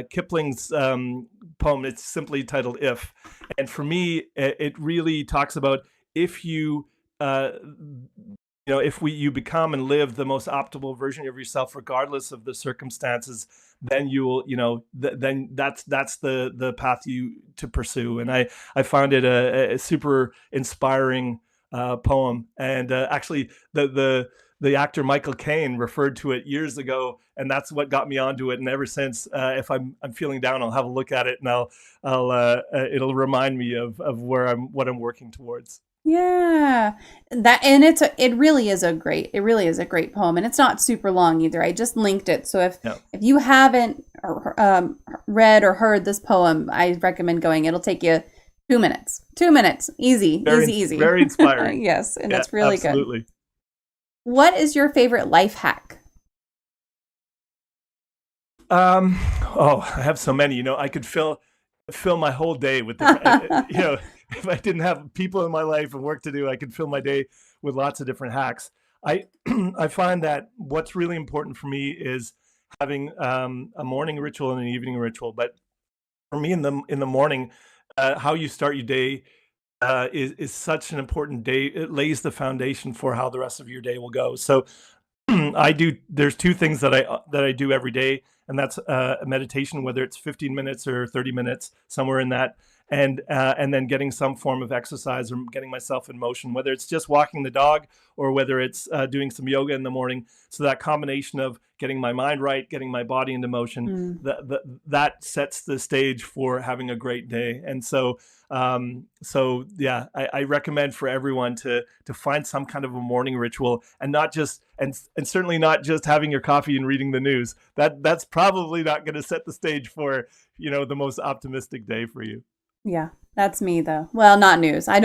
Kipling's poem. It's simply titled "If," and for me, it really talks about if you if you become and live the most optimal version of yourself, regardless of the circumstances, then you will, then that's the path to pursue. And I found it a super inspiring poem. And actually, the actor Michael Caine referred to it years ago, and that's what got me onto it. And ever since, if I'm feeling down, I'll have a look at it, and it'll remind me of what I'm working towards. Yeah, it really is a great poem, and it's not super long either. I just linked it, so if you haven't read or heard this poem, I recommend going. It'll take you 2 minutes. 2 minutes, easy, easy. Very inspiring. Yes, and it's really absolutely. good. What is your favorite life hack? I have so many. I could fill my whole day with different. If I didn't have people in my life and work to do, I could fill my day with lots of different hacks. I find that what's really important for me is having a morning ritual and an evening ritual. But for me, in the morning, how you start your day is such an important day. It lays the foundation for how the rest of your day will go. So there's two things that I do every day, and that's a meditation, whether it's 15 minutes or 30 minutes, somewhere in that. And then getting some form of exercise or getting myself in motion, whether it's just walking the dog or whether it's doing some yoga in the morning. So that combination of getting my mind right, getting my body into motion, that sets the stage for having a great day. And so I recommend for everyone to find some kind of a morning ritual, and not just and certainly not just having your coffee and reading the news. That's probably not going to set the stage for the most optimistic day for you. Yeah, that's me though. Well, not news. I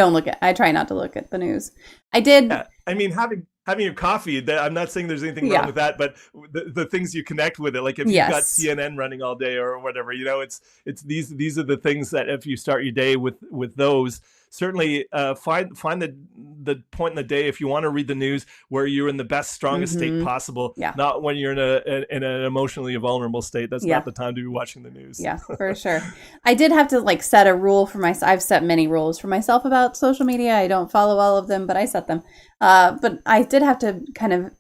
try not to look at the news. I did. Yeah, I mean, having your coffee, I'm not saying there's anything wrong with that, but the things you connect with it, like if you've got CNN running all day or whatever, it's these are the things that if you start your day with those, certainly find the point in the day, if you want to read the news, where you're in the best, strongest state possible, not when you're in an emotionally vulnerable state. That's not the time to be watching the news. Yeah, for sure. I did have to set a rule for myself. I've set many rules for myself about social media. I don't follow all of them, but I set them. But I did have to kind of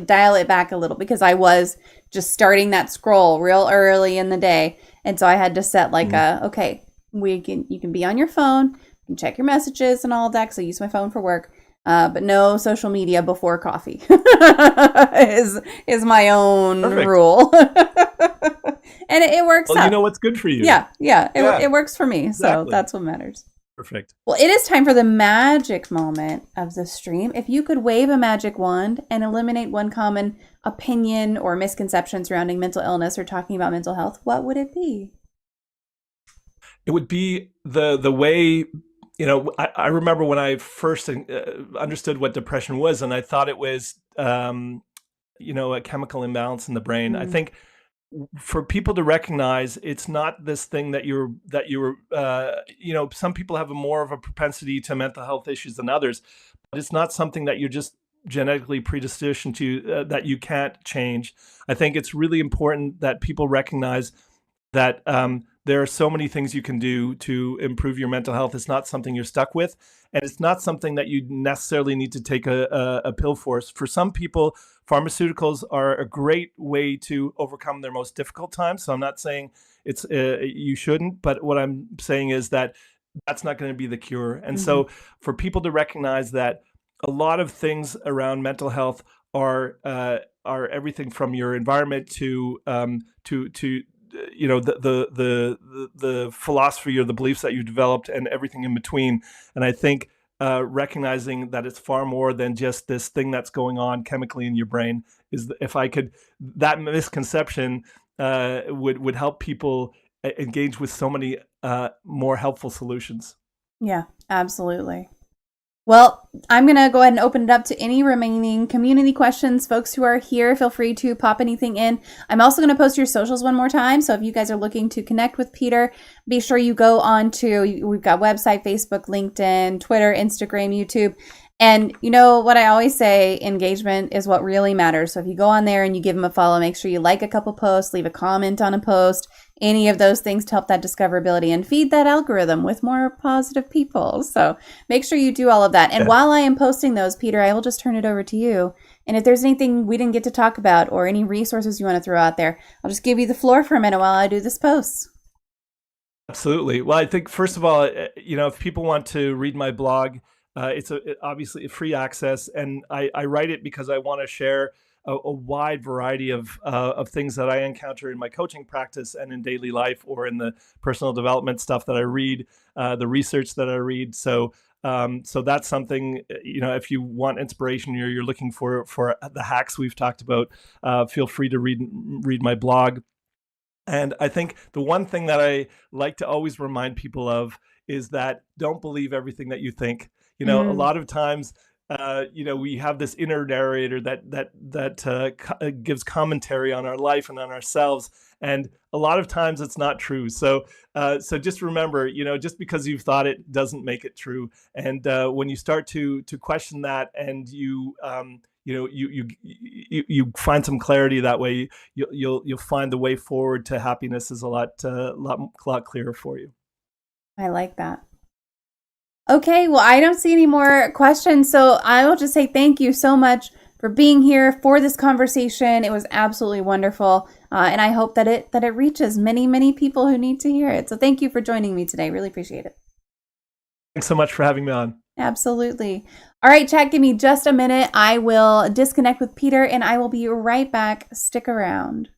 dial it back a little, because I was just starting that scroll real early in the day. And so I had to set okay, you can be on your phone, you can check your messages and all of that, because I use my phone for work, but no social media before coffee is my own rule. And it works out. You know what's good for you. It works for me. Exactly. So that's what matters. Perfect. Well, it is time for the magic moment of the stream. If you could wave a magic wand and eliminate one common opinion or misconception surrounding mental illness or talking about mental health, what would it be? It would be the way, I remember when I first understood what depression was, and I thought it was, a chemical imbalance in the brain. I think for people to recognize it's not this thing that you're some people have more of a propensity to mental health issues than others, but it's not something that you're just genetically predispositioned to, that you can't change. I think it's really important that people recognize that there are so many things you can do to improve your mental health. It's not something you're stuck with, and it's not something that you necessarily need to take a pill for. For some people, pharmaceuticals are a great way to overcome their most difficult times. So I'm not saying it's you shouldn't, but what I'm saying is that that's not going to be the cure. And so for people to recognize that a lot of things around mental health are everything from your environment to the philosophy or the beliefs that you developed and everything in between. And I think recognizing that it's far more than just this thing that's going on chemically in your brain is, that misconception would help people engage with so many more helpful solutions. Yeah, absolutely. Well, I'm going to go ahead and open it up to any remaining community questions. Folks who are here, feel free to pop anything in. I'm also going to post your socials one more time. So if you guys are looking to connect with Peter, be sure you go on to, we've got website, Facebook, LinkedIn, Twitter, Instagram, YouTube. And you know what I always say, engagement is what really matters. So if you go on there and you give him a follow, make sure you like a couple posts, leave a comment on a post, any of those things to help that discoverability and feed that algorithm with more positive people. So make sure you do all of that. And while I am posting those, Peter, I will just turn it over to you. And if there's anything we didn't get to talk about or any resources you want to throw out there, I'll just give you the floor for a minute while I do this post. Absolutely. Well, I think first of all, if people want to read my blog, it's obviously a free access, and I write it because I want to share a wide variety of things that I encounter in my coaching practice and in daily life, or in the personal development stuff that I read, the research that I read. So that's something, if you want inspiration or you're looking for the hacks we've talked about, feel free to read my blog. And I think the one thing that I like to always remind people of is that don't believe everything that you think. A lot of times, we have this inner narrator that gives commentary on our life and on ourselves, and a lot of times it's not true. So just remember, just because you've thought it doesn't make it true. And when you start to question that, and you find some clarity that way, you'll find the way forward to happiness is a lot clearer for you. I like that. Okay, well, I don't see any more questions, so I will just say thank you so much for being here for this conversation. It was absolutely wonderful, and I hope that it reaches many, many people who need to hear it. So thank you for joining me today. Really appreciate it. Thanks so much for having me on. Absolutely. All right, chat, give me just a minute. I will disconnect with Peter, and I will be right back. Stick around.